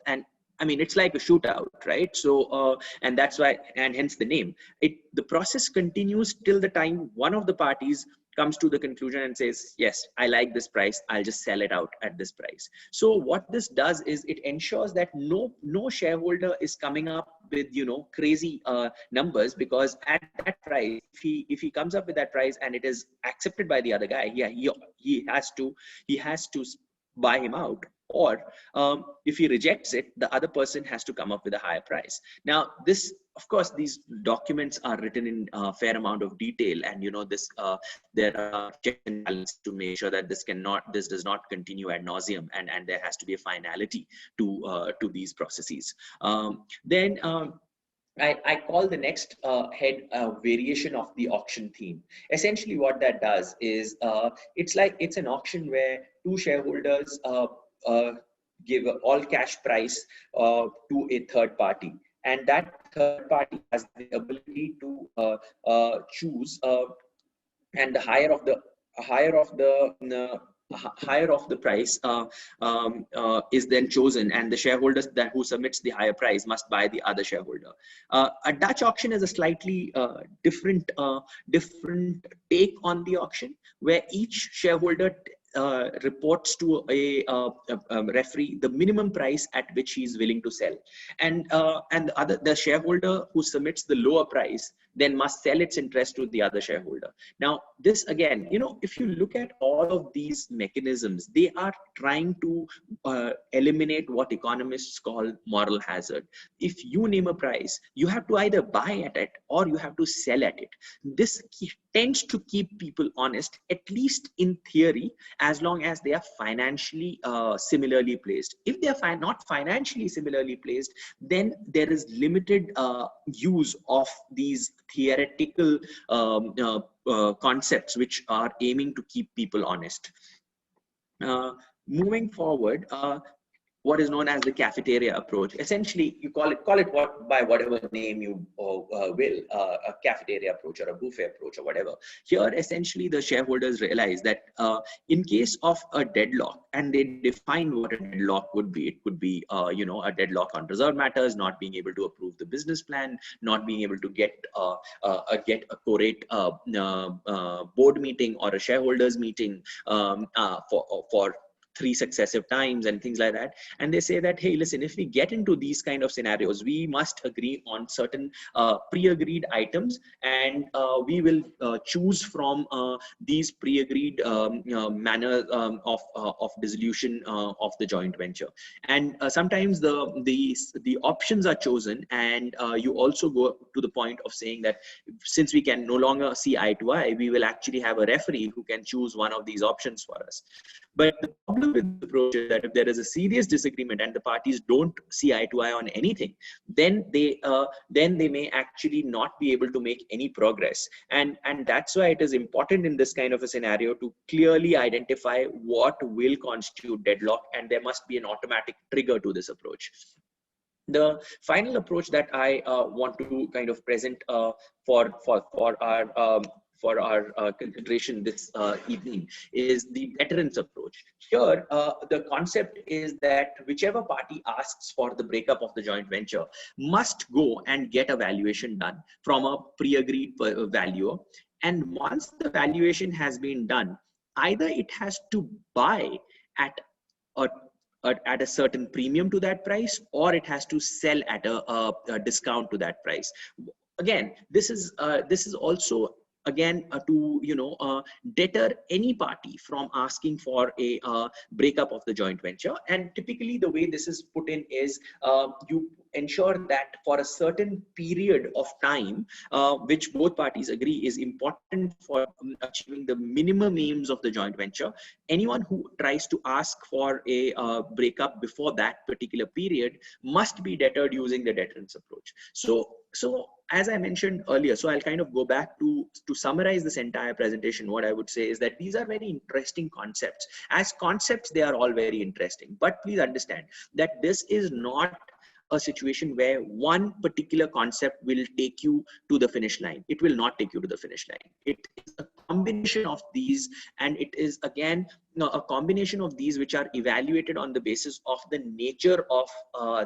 and I mean, it's like a shootout, right? So, and that's why, and hence the name. The process continues till the time one of the parties comes to the conclusion and says, yes, I like this price, I'll just sell it out at this price. So what this does is it ensures that no shareholder is coming up with, crazy numbers, because at that price, if he comes up with that price and it is accepted by the other guy, yeah, he has to buy him out. Or if he rejects it, the other person has to come up with a higher price. Now, this, of course, these documents are written in a fair amount of detail, and there are checks and balances to make sure that this does not continue ad nauseum, and there has to be a finality to these processes. I call the next head a variation of the auction theme. Essentially, what that does is it's an auction where two shareholders give an all cash price to a third party, and that third party has the ability to choose, and the higher of the price is then chosen, and the shareholders who submits the higher price must buy the other shareholder. A Dutch auction is a slightly different take on the auction, where each shareholder reports to a referee the minimum price at which he is willing to sell, and the shareholder who submits the lower price then must sell its interest to the other shareholder. Now, this again, if you look at all of these mechanisms, they are trying to eliminate what economists call moral hazard. If you name a price, you have to either buy at it or you have to sell at it. This tends to keep people honest, at least in theory, as long as they are financially similarly placed. If they are not financially similarly placed, then there is limited use of these theoretical concepts which are aiming to keep people honest. Moving forward, what is known as the cafeteria approach. Essentially, you call it by whatever name you will, a cafeteria approach or a buffet approach or whatever. Here, essentially, the shareholders realize that in case of a deadlock, and they define what a deadlock would be. It could be, a deadlock on reserve matters, not being able to approve the business plan, not being able to get a correct board meeting or a shareholders meeting for 3 successive times and things like that. And they say that, hey, listen, if we get into these kind of scenarios, we must agree on certain pre-agreed items, and we will choose from these pre-agreed manner of dissolution of the joint venture. And sometimes the options are chosen, and you also go to the point of saying that since we can no longer see eye to eye, we will actually have a referee who can choose one of these options for us. But the problem with this approach is that if there is a serious disagreement and the parties don't see eye to eye on anything, then they may actually not be able to make any progress. And that's why it is important in this kind of a scenario to clearly identify what will constitute deadlock, and there must be an automatic trigger to this approach. The final approach that I want to kind of present for our consideration this evening is the deterrence approach. Here, the concept is that whichever party asks for the breakup of the joint venture must go and get a valuation done from a pre-agreed valuer. And once the valuation has been done, either it has to buy at a certain premium to that price, or it has to sell at a discount to that price. Again, this is also to deter any party from asking for a breakup of the joint venture. And typically the way this is put in is you ensure that for a certain period of time, which both parties agree is important for achieving the minimum aims of the joint venture, anyone who tries to ask for a breakup before that particular period must be deterred using the deterrence approach. So as I mentioned earlier, so I'll kind of go back to summarize this entire presentation. What I would say is that these are very interesting concepts. As concepts, they are all very interesting. But please understand that this is not a situation where one particular concept will take you to the finish line. It will not take you to the finish line. It is a combination of these, and it is again a combination of these which are evaluated on the basis of the nature of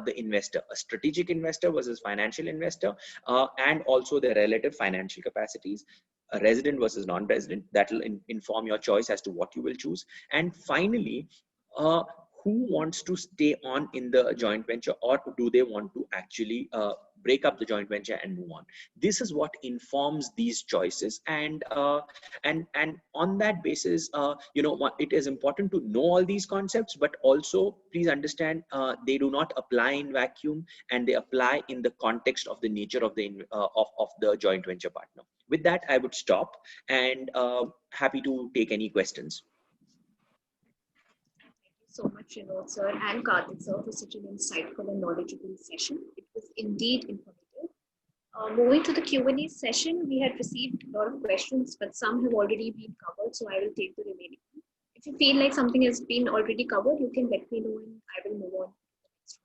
the investor, a strategic investor versus financial investor, and also their relative financial capacities, a resident versus non-resident. That will inform your choice as to what you will choose. And finally, who wants to stay on in the joint venture, or do they want to actually break up the joint venture and move on? This is what informs these choices, and on that basis, it is important to know all these concepts, but also please understand they do not apply in vacuum, and they apply in the context of the nature of the joint venture partner. With that, I would stop, and happy to take any questions. So much, sir, and Kartik, sir, for such an insightful and knowledgeable session. It was indeed informative. Moving to the Q&A session, we had received a lot of questions, but some have already been covered, so I will take the remaining. If you feel like something has been already covered, you can let me know, and I will move on to the next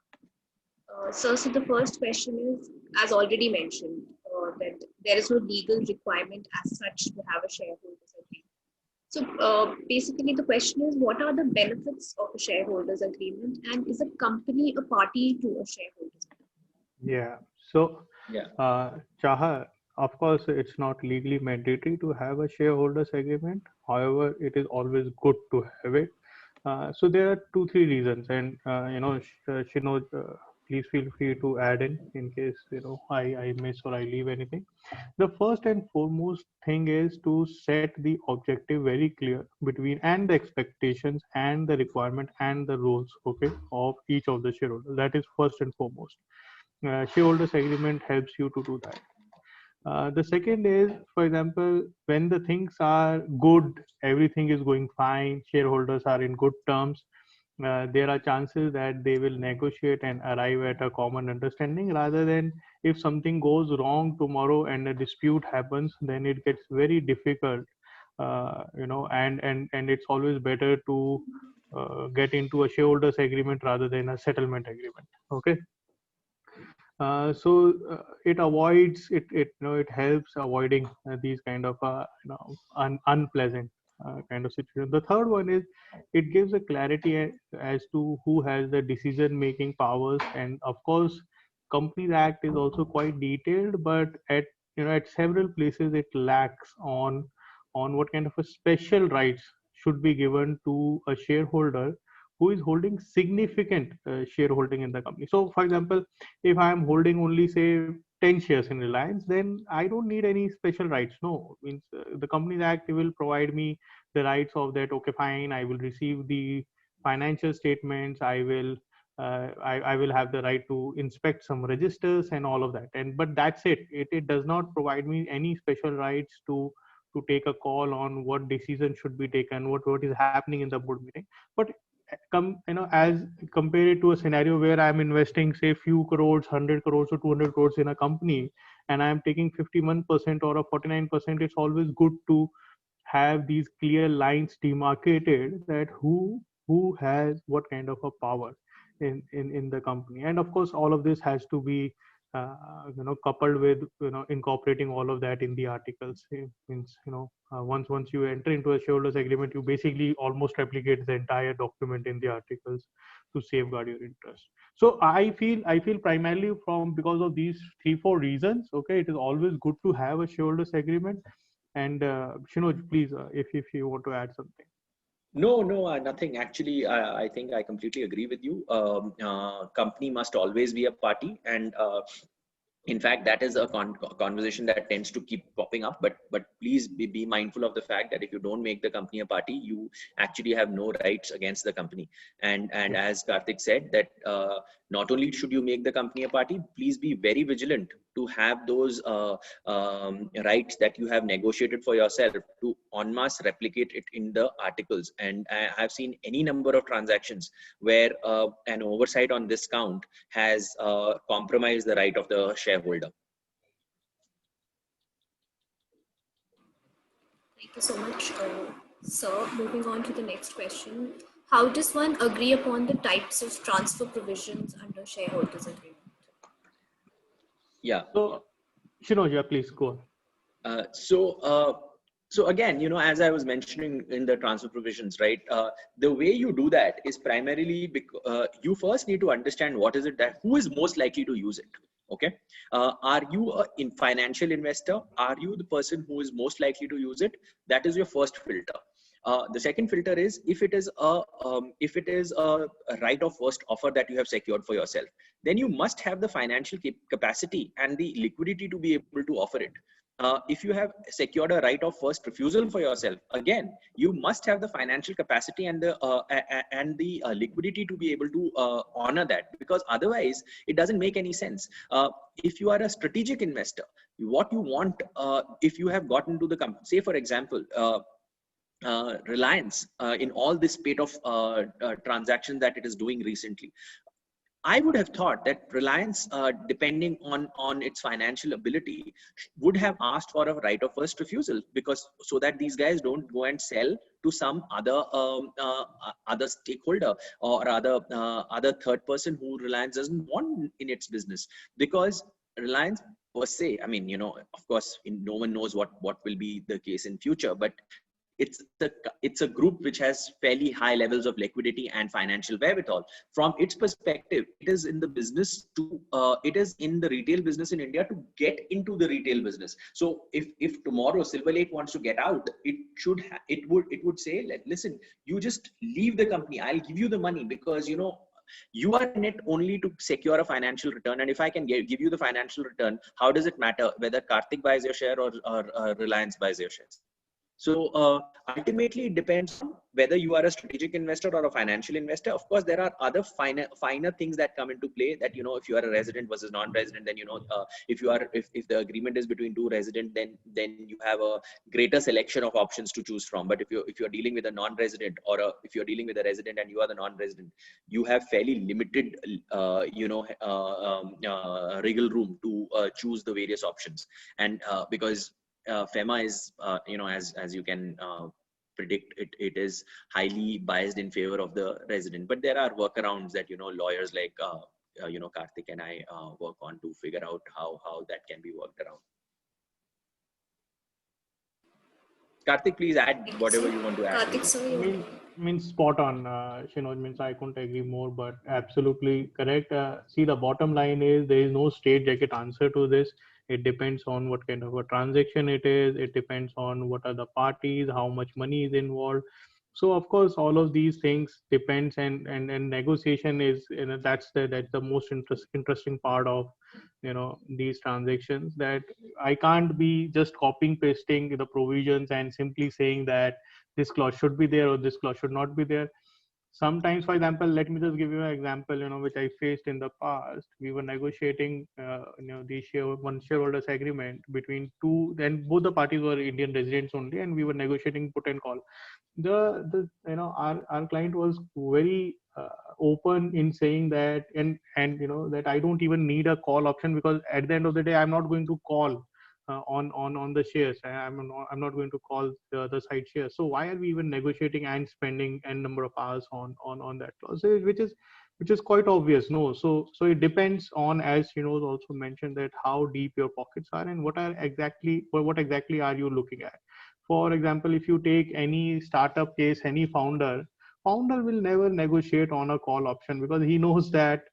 one. So the first question is, as already mentioned, that there is no legal requirement as such to have a shareholders agreement. So basically the question is, what are the benefits of a shareholders agreement, and is a company a party to a shareholders agreement? Yeah. So, Chaha, of course, it's not legally mandatory to have a shareholders agreement. However, it is always good to have it. So there are 2-3 reasons, and Shinoj, please feel free to add in case I miss or I leave anything. The first and foremost thing is to set the objective very clear between, and the expectations and the requirement and the roles, okay, of each of the shareholders. That is first and foremost. Shareholders agreement helps you to do that. The second is, for example, when the things are good, everything is going fine, shareholders are in good terms, there are chances that they will negotiate and arrive at a common understanding, rather than if something goes wrong tomorrow and a dispute happens, then it gets very difficult, and it's always better to get into a shareholders agreement rather than a settlement agreement. Okay. So it avoids it it helps avoiding these kind of unpleasant kind of situation. The third one is it gives a clarity as to who has the decision making powers, and of course Companies Act is also quite detailed, but at several places it lacks on what kind of a special rights should be given to a shareholder who is holding significant shareholding in the company. So for example, if I am holding only say 10 shares in Reliance, then I don't need any special rights. No, means the Companies Act will provide me the rights of that. Okay, fine, I will receive the financial statements. I will have the right to inspect some registers and all of that. And but that's it. It does not provide me any special rights to take a call on what decision should be taken, what is happening in the board meeting. But as compared to a scenario where I'm investing say few crores, 100 crores or 200 crores in a company, and I'm taking 51% or a 49%, it's always good to have these clear lines demarcated that who has what kind of a power in the company. And of course all of this has to be coupled with incorporating all of that in the articles. It means once you enter into a shareholders agreement, you basically almost replicate the entire document in the articles to safeguard your interest. So I feel primarily from because of these 3-4 reasons, okay, it is always good to have a shareholders agreement. And Shinoj, please, if you want to add something. No, nothing. Actually, I think I completely agree with you. Company must always be a party, and in fact, that is a conversation that tends to keep popping up. But please be mindful of the fact that if you don't make the company a party, you actually have no rights against the company. And as Kartik said, that not only should you make the company a party, please be very vigilant to have those rights that you have negotiated for yourself to en masse replicate it in the articles. And I have seen any number of transactions where an oversight on this count has compromised the right of the shareholder. Thank you so much, sir. Moving on to the next question. How does one agree upon the types of transfer provisions under shareholders agreement? Yeah. So, Shinoj, yeah, please go on. So again, as I was mentioning in the transfer provisions, right? The way you do that is primarily because you first need to understand what is it who is most likely to use it. Okay. Are you a financial investor? Are you the person who is most likely to use it? That is your first filter. The second filter is if it is a right of first offer that you have secured for yourself, then you must have the financial capacity and the liquidity to be able to offer it. If you have secured a right of first refusal for yourself, again, you must have the financial capacity and the liquidity to be able to honor that, because otherwise it doesn't make any sense. If you are a strategic investor, what you want, if you have gotten to the company, say for example, Reliance, in all this spate of transactions that it is doing recently, I would have thought that Reliance, depending on its financial ability, would have asked for a right of first refusal, because so that these guys don't go and sell to some other stakeholder or other third person who Reliance doesn't want in its business. Because Reliance per se, I mean, of course, no one knows what will be the case in future, but it's a group which has fairly high levels of liquidity and financial wherewithal. From its perspective, it is in the business it is in the retail business in India to get into the retail business. So if tomorrow Silver Lake wants to get out, it would say, listen, you just leave the company. I'll give you the money, because you are in it only to secure a financial return. And if I can give you the financial return, how does it matter whether Kartik buys your share or Reliance buys your shares? So ultimately, it depends on whether you are a strategic investor or a financial investor. Of course, there are other finer things that come into play. That if you are a resident versus non-resident, then if the agreement is between two residents, then you have a greater selection of options to choose from. But if you're dealing with a non-resident, or if you're dealing with a resident and you are the non-resident, you have fairly limited wriggle room to choose the various options. And because FEMA is, as you can predict it is highly biased in favor of the resident. But there are workarounds that lawyers like Kartik and I work on to figure out how that can be worked around. Kartik, please add whatever you want to add. Kartik, sir, you Means spot on, Shinoj. Means I couldn't agree more, but absolutely correct. See, the bottom line is there is no straight jacket answer to this. It depends on what kind of a transaction it is. It depends on what are the parties, how much money is involved. So of course, all of these things depends, and negotiation is, that's the most interesting part of these transactions. That I can't be just copying pasting the provisions and simply saying that this clause should be there or this clause should not be there. Sometimes, for example, let me just give you an example, which I faced in the past. We were negotiating, one shareholders agreement between two, then both the parties were Indian residents only, and we were negotiating put and call. Our client was very open in saying that, and that I don't even need a call option, because at the end of the day I'm not going to call on the shares. I'm not going to call the other side shares. So why are we even negotiating and spending n number of hours on that clause? Which is quite obvious. No, so it depends on, as also mentioned, that how deep your pockets are and what exactly are you looking at. For example, if you take any startup case, any founder will never negotiate on a call option, because he knows that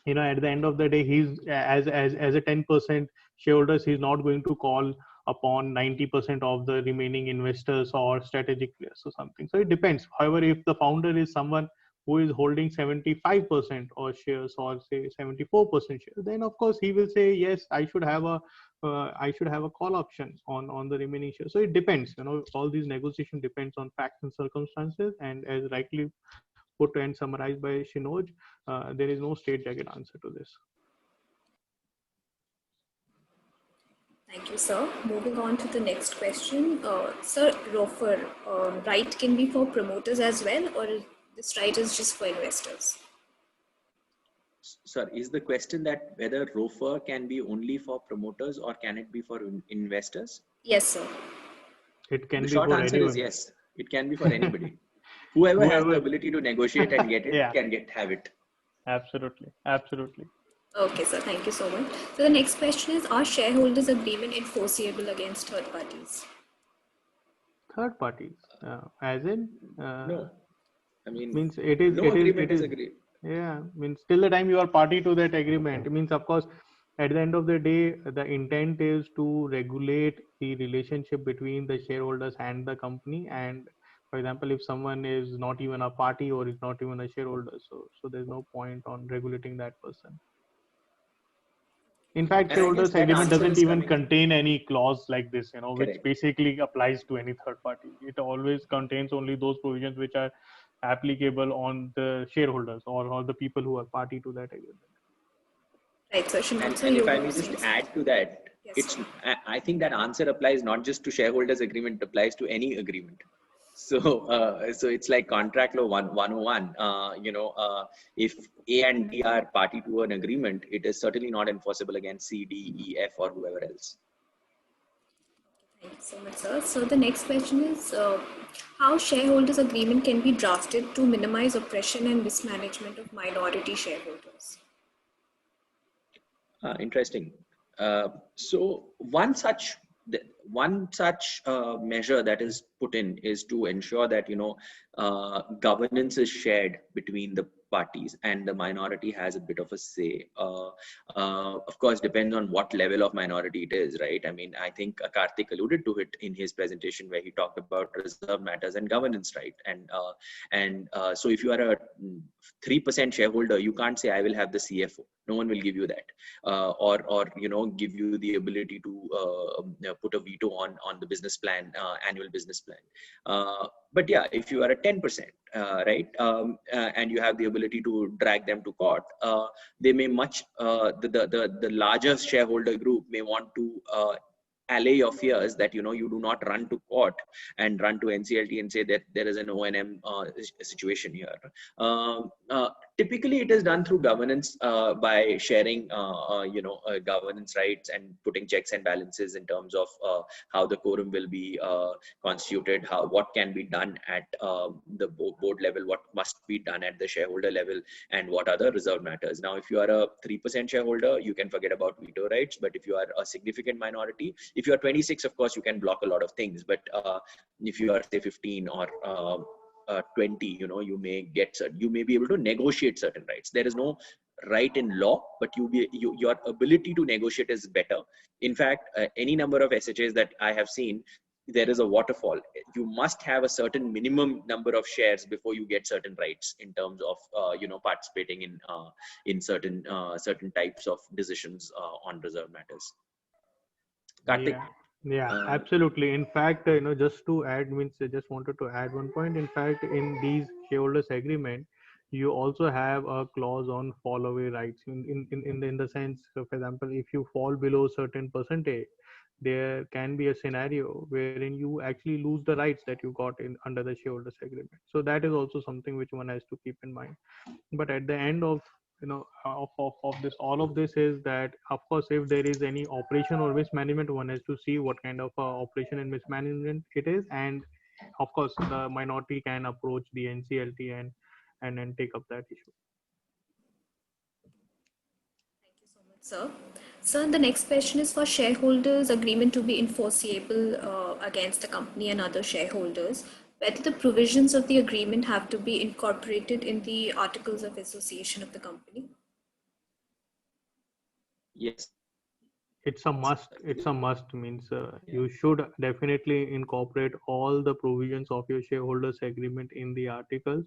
at the end of the day, he's as a 10% shareholders, he's not going to call upon 90% of the remaining investors or strategic players or something. So it depends. However, if the founder is someone who is holding 75% or shares, or say 74% shares, then of course he will say, yes, I should have a call option on the remaining shares. So it depends. All these negotiation depends on facts and circumstances, and as rightly put and summarized by Shinoj, there is no straight jacket answer to this. Thank you, sir. Moving on to the next question. Sir, ROFR, right can be for promoters as well, or this right is just for investors? Sir, is the question that whether ROFR can be only for promoters or can it be for investors? Yes, sir. It can The be short for answer anyone. is yes. It can be for anybody. Whoever has the ability to negotiate and get it Yeah. can have it. Absolutely. Okay, sir. Thank you so much. So the next question is, are shareholders agreement enforceable against third parties? Third parties, as in? No. I mean, means no agreement is agreed. Yeah, means till the time you are party to that agreement, it means, of course, at the end of the day, the intent is to regulate the relationship between the shareholders and the company. And for example, if someone is not even a party or is not even a shareholder, so there's no point on regulating that person. In fact, shareholders agreement doesn't even contain any clause like this, which basically applies to any third party. It always contains only those provisions which are applicable on the shareholders or the people who are party to that agreement. Right, so and if I may just add to that, yes, I think that answer applies not just to shareholders agreement, it applies to any agreement. So it's like contract law 101. If A and B are party to an agreement, it is certainly not enforceable against C, D, E, F, or whoever else. Thank you so much, sir. So the next question is, how shareholders agreement can be drafted to minimize oppression and mismanagement of minority shareholders? Interesting. So one such measure that is put in is to ensure that governance is shared between the parties and the minority has a bit of a say. Of course, depends on what level of minority it is, right? I mean, I think Kartik alluded to it in his presentation where he talked about reserve matters and governance, right? And so if you are a 3% shareholder, you can't say I will have the CFO. No one will give you that, or give you the ability to put a veto on the business plan, annual business plan. But yeah, if you are a 10%, right, and you have the ability to drag them to court, they may the larger shareholder group may want to allay your fears that, you do not run to court and run to NCLT and say that there is an O&M situation here. Typically, it is done through governance by sharing, governance rights and putting checks and balances in terms of how the quorum will be constituted, what can be done at the board level, what must be done at the shareholder level, and what are the reserved matters. Now, if you are a 3% shareholder, you can forget about veto rights. But if you are a significant minority, if you are 26, of course, you can block a lot of things. But if you are, say, 15 or 20, you may be able to negotiate certain rights. There is no right in law, but your ability to negotiate is better. In fact, any number of SHAs that I have seen, there is a waterfall. You must have a certain minimum number of shares before you get certain rights in terms of participating in certain types of decisions on reserve matters. Kartik, Yeah, absolutely. In fact, just to add, means I just wanted to add one point. In fact, in these shareholders agreement, you also have a clause on fall away rights. In the sense, so for example, if you fall below certain percentage, there can be a scenario wherein you actually lose the rights that you got in under the shareholders agreement. So that is also something which one has to keep in mind. But at the end of of this, all of this is that, of course, if there is any operation or mismanagement, one has to see what kind of operation and mismanagement it is, and of course the minority can approach the NCLT and then take up that issue. Thank you so much, sir. Sir, the next question is for shareholders agreement to be enforceable against the company and other shareholders. Whether the provisions of the agreement have to be incorporated in the articles of association of the company? yes. It's a must. Means you should definitely incorporate all the provisions of your shareholders agreement in the articles.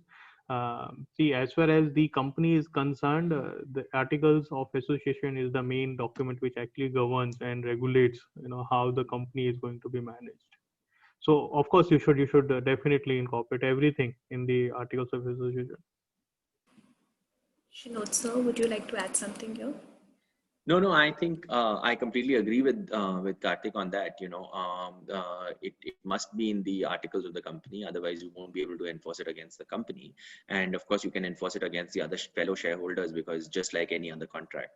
See, as far as the company is concerned, the articles of association is the main document which actually governs and regulates how the company is going to be managed. So of course you should definitely incorporate everything in the articles of association. Shinoj, sir, would you like to add something here? No, I think I completely agree with Kartik on that. It must be in the articles of the company, otherwise you won't be able to enforce it against the company. And of course, you can enforce it against the other fellow shareholders, because just like any other contract,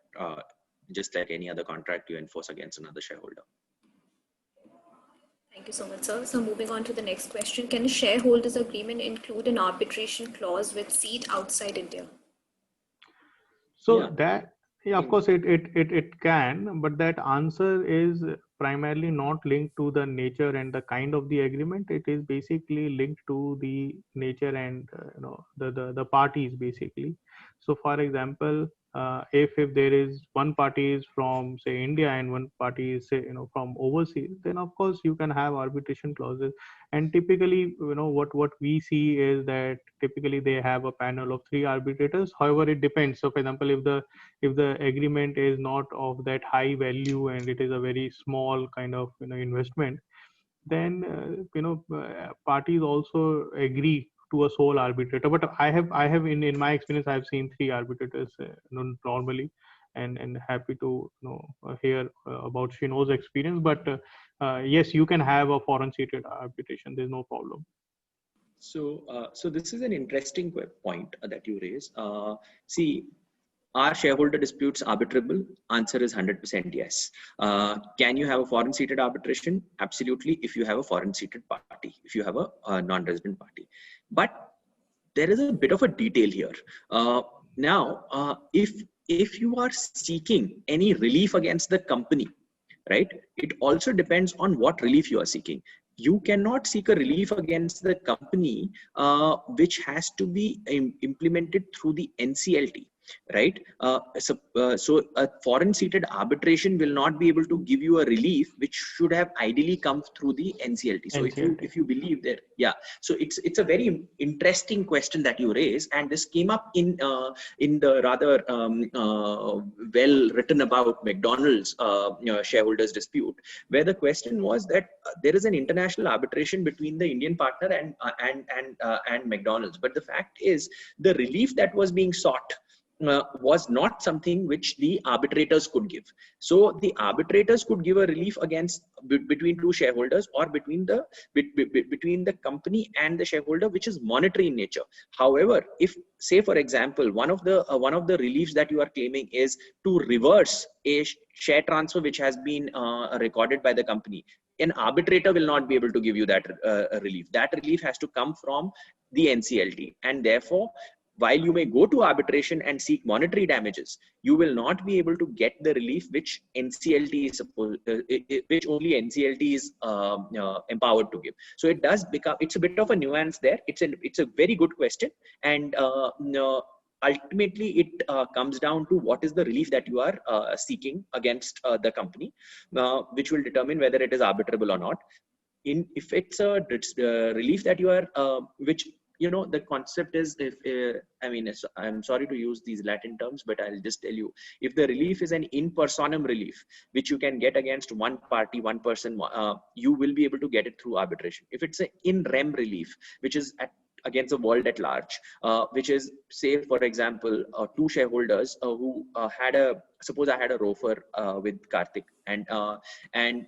you enforce against another shareholder. Thank you so much, sir. So moving on to the next question, can a shareholders agreement include an arbitration clause with seat outside India? So Yeah. that, yeah, of course it can, but that answer is primarily not linked to the nature and the kind of the agreement. It is basically linked to the nature and the parties basically. So for example, if there is one party is from, say, India, and one party is, say, from overseas, then of course you can have arbitration clauses. And typically, what we see is that typically they have a panel of 3 arbitrators. However, it depends. So for example, if the agreement is not of that high value and it is a very small kind of investment, then parties also agree to a sole arbitrator. But I have in my experience, I have seen 3 arbitrators normally, and happy to hear about Shinoj's experience. But yes, you can have a foreign seated arbitration. There's no problem. So this is an interesting point that you raise. See, are shareholder disputes arbitrable? Answer is 100% yes. Can you have a foreign seated arbitration? Absolutely, if you have a foreign seated party, if you have a non-resident party. But there is a bit of a detail here. Now, if you are seeking any relief against the company, right, it also depends on what relief you are seeking. You cannot seek a relief against the company which has to be implemented through the NCLT, right? So a foreign seated arbitration will not be able to give you a relief which should have ideally come through the NCLT. So if you believe that, yeah. So it's a very interesting question that you raise, and this came up in the rather well written about McDonald's shareholders dispute, where the question was that there is an international arbitration between the Indian partner and McDonald's, but the fact is the relief that was being sought was not something which the arbitrators could give. So the arbitrators could give a relief against between two shareholders, or between the company and the shareholder, which is monetary in nature. However, if, say for example, one of the reliefs that you are claiming is to reverse a share transfer which has been recorded by the company, an arbitrator will not be able to give you that relief. That relief has to come from the NCLT, and therefore, while you may go to arbitration and seek monetary damages, you will not be able to get the relief which NCLT is which only NCLT is empowered to give. So it does become, it's a bit of a nuance there. It's a very good question, and ultimately it comes down to what is the relief that you are seeking against the company, which will determine whether it is arbitrable or not. If it's a relief that you are which, you know, the concept is, if I mean, I'm sorry to use these Latin terms, but I'll just tell you, if the relief is an in personam relief which you can get against one party, one person, you will be able to get it through arbitration. If it's an in rem relief which is against the world at large, which is, say for example, two shareholders who suppose I had a ROFR with Kartik, and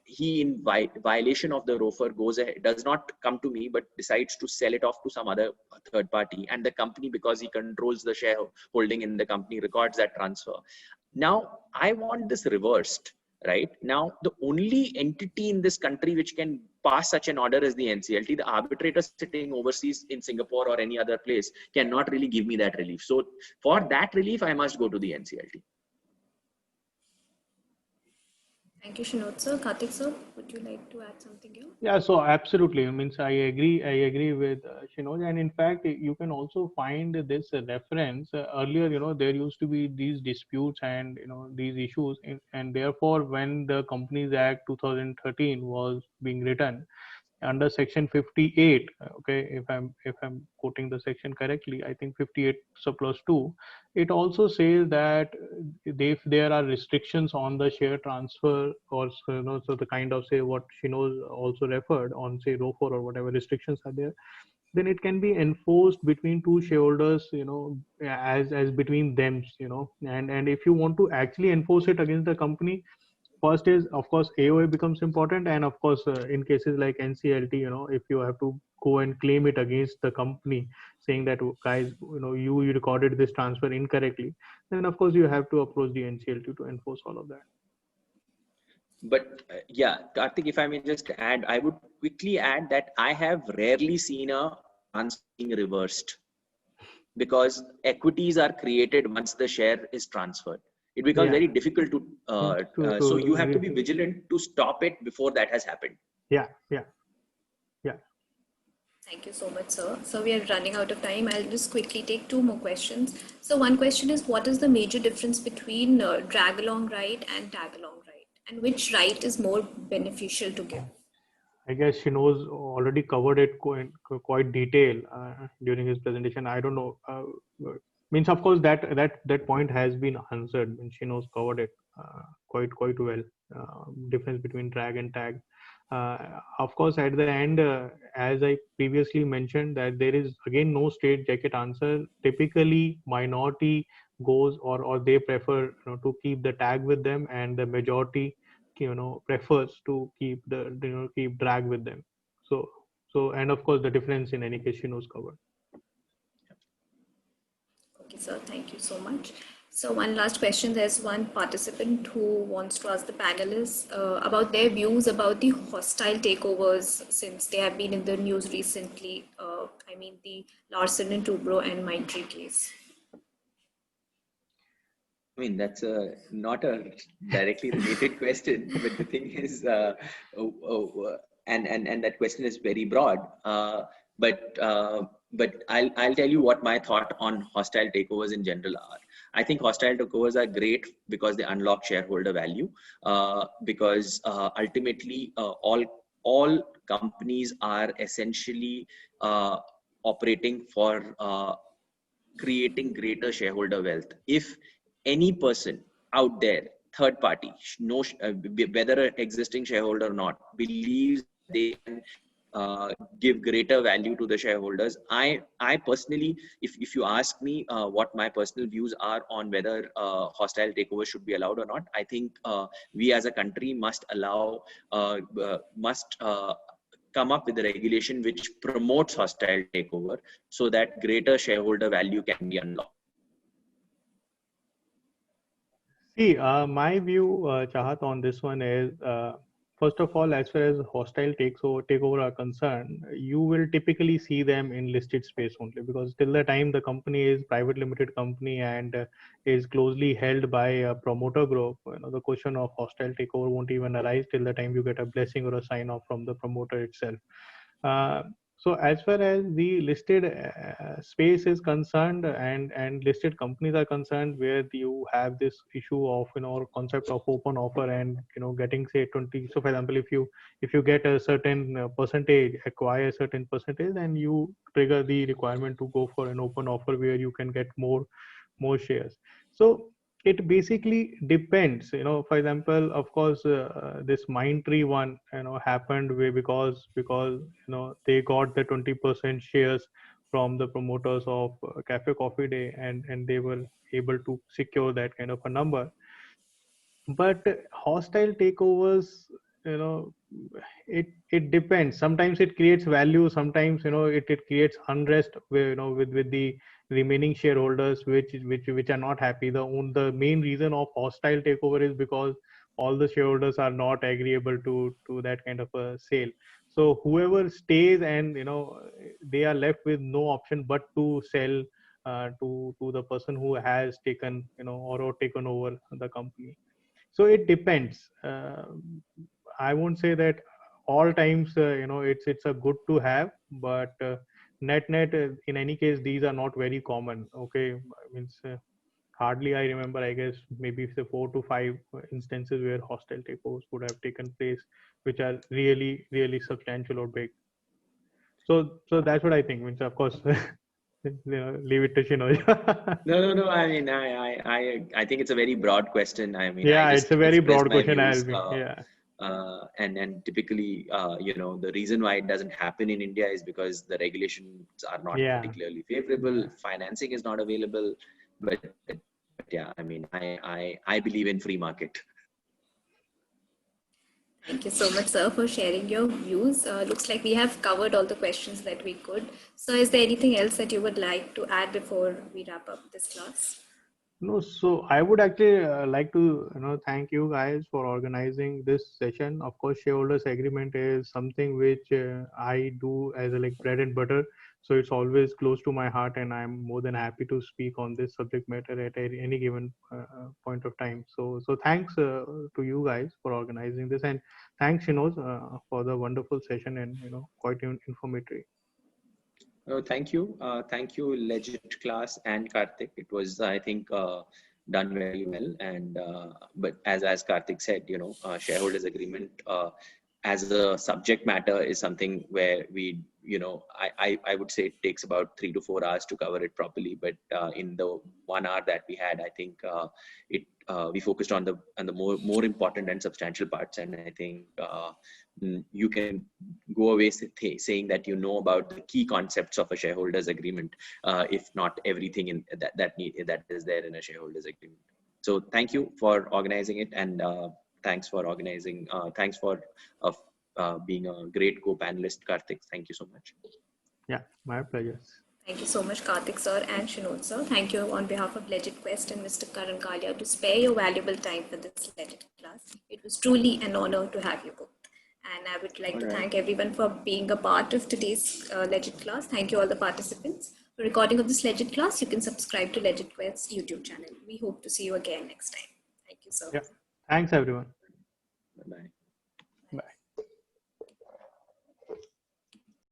he, in violation of the ROFR, goes ahead, does not come to me, but decides to sell it off to some other third party, and the company, because he controls the shareholding in the company, records that transfer. Now I want this reversed. Right now, the only entity in this country which can pass such an order is the NCLT. The arbitrator sitting overseas in Singapore or any other place cannot really give me that relief. So for that relief, I must go to the NCLT. Thank you, Shinoj sir. Kartik sir, would you like to add something here? Yeah, so absolutely. I mean, I agree with Shinoj, and in fact, you can also find this reference earlier. You know, there used to be these disputes and, you know, these issues, and therefore, when the Companies Act 2013 was being written, under section 58, okay, if I'm quoting the section correctly, I think 58 surplus 2, it also says that if there are restrictions on the share transfer, or, you know, so the kind of, say, what Shinos also referred on, say, ROFR or whatever restrictions are there, then it can be enforced between two shareholders, you know, as between them, you know, and if you want to actually enforce it against the company, first is, of course, AOA becomes important, and of course, in cases like NCLT, you know, if you have to go and claim it against the company, saying that, "Oh, guys, you know, you recorded this transfer incorrectly," then of course you have to approach the NCLT to enforce all of that. But yeah, Kartik, if I may just add, I would quickly add that I have rarely seen a transfer being reversed, because equities are created once the share is transferred. It becomes very difficult to, so you have to be vigilant to stop it before that has happened. Yeah. Thank you so much, sir. So we are running out of time. I'll just quickly take two more questions. So one question is, what is the major difference between drag along right and tag along right, and which right is more beneficial to give? I guess Shinos already covered it quite detail during his presentation. I don't know. Means, of course, that point has been answered. Shinos covered it quite well. Difference between drag and tag. Of course, at the end, as I previously mentioned, that there is again no straight jacket answer. Typically, minority goes, or they prefer, you know, to keep the tag with them, and the majority, you know, prefers to keep keep drag with them. So and of course the difference in any case Shinos covered. Okay, sir, thank you so much. So one last question. There's one participant who wants to ask the panelists about their views about the hostile takeovers, since they have been in the news recently. I mean, the Larsen and Toubro and Mindtree case. I mean, that's not a directly related question, but the thing is, and that question is very broad. But I'll tell you what my thought on hostile takeovers in general are. I think hostile takeovers are great because they unlock shareholder value. Because ultimately, all companies are essentially operating for creating greater shareholder wealth. If any person out there, third party, whether an existing shareholder or not, believes they can give greater value to the shareholders. I personally, if you ask me what my personal views are on whether hostile takeover should be allowed or not, I think we as a country must allow, come up with a regulation which promotes hostile takeover so that greater shareholder value can be unlocked. See, my view, Chahat, on this one is, first of all, as far as hostile takeover are concerned, you will typically see them in listed space only, because till the time the company is private limited company and is closely held by a promoter group, the question of hostile takeover won't even arise till the time you get a blessing or a sign off from the promoter itself. Uh, so as far as the listed space is concerned, and listed companies are concerned, where you have this issue of concept of open offer and getting say 20. So for example, if you get a certain percentage, acquire a certain percentage, and you trigger the requirement to go for an open offer where you can get more shares. So it basically depends, for example, of course, this Mindtree one happened way because they got the 20% shares from the promoters of Cafe Coffee Day, and they were able to secure that kind of a number. But hostile takeovers, you know it depends. Sometimes it creates value, sometimes it creates unrest where, with the remaining shareholders which are not happy. The main reason of hostile takeover is because all the shareholders are not agreeable to that kind of a sale. So whoever stays, and they are left with no option but to sell to the person who has taken or taken over the company. So it depends. I won't say that all times it's a good to have, but net in any case these are not very common. Okay, means hardly I remember, I guess maybe say 4 to 5 instances where hostile takeovers would have taken place, which are really substantial or big. So that's what I think. Means of course leave it to Shinoj. No. I mean, I think it's a very broad question. I mean, I Yeah, it's just a very expressed broad my question. views. Yeah. And typically, the reason why it doesn't happen in India is because the regulations are not Yeah. particularly favorable. Financing is not available. But yeah, I mean, I believe in free market. Thank you so much, sir, for sharing your views. Looks like we have covered all the questions that we could. So is there anything else that you would like to add before we wrap up this class? No, so I would actually like to thank you guys for organizing this session. Of course, shareholders agreement is something which I do as a bread and butter. So it's always close to my heart, and I'm more than happy to speak on this subject matter at any given point of time. So thanks to you guys for organizing this, and thanks Shinoj for the wonderful session, and quite informative. Thank you. Thank you, LegitClass and Kartik. It was, I think, done very well. And but as Kartik said, shareholders agreement as a subject matter is something where we, I would say it takes about 3 to 4 hours to cover it properly. But in the 1 hour that we had, I think we focused on the more important and substantial parts. And I think you can go away saying that you know about the key concepts of a shareholders agreement, if not everything in that is there in a shareholders agreement. So thank you for organizing it, and thanks for organizing. Thanks for being a great co-panelist, Kartik. Thank you so much. Yeah, my pleasure. Thank you so much, Kartik sir and Shinoj sir. Thank you on behalf of LegitQuest and Mr. Karan Kalia to spare your valuable time for this Legit class. It was truly an honor to have you both. And I would like to thank everyone for being a part of today's Legit class. Thank you all the participants. For recording of this Legit class, you can subscribe to LegitQuest's YouTube channel. We hope to see you again next time. Thank you, sir. Yeah. Thanks, everyone. Bye-bye.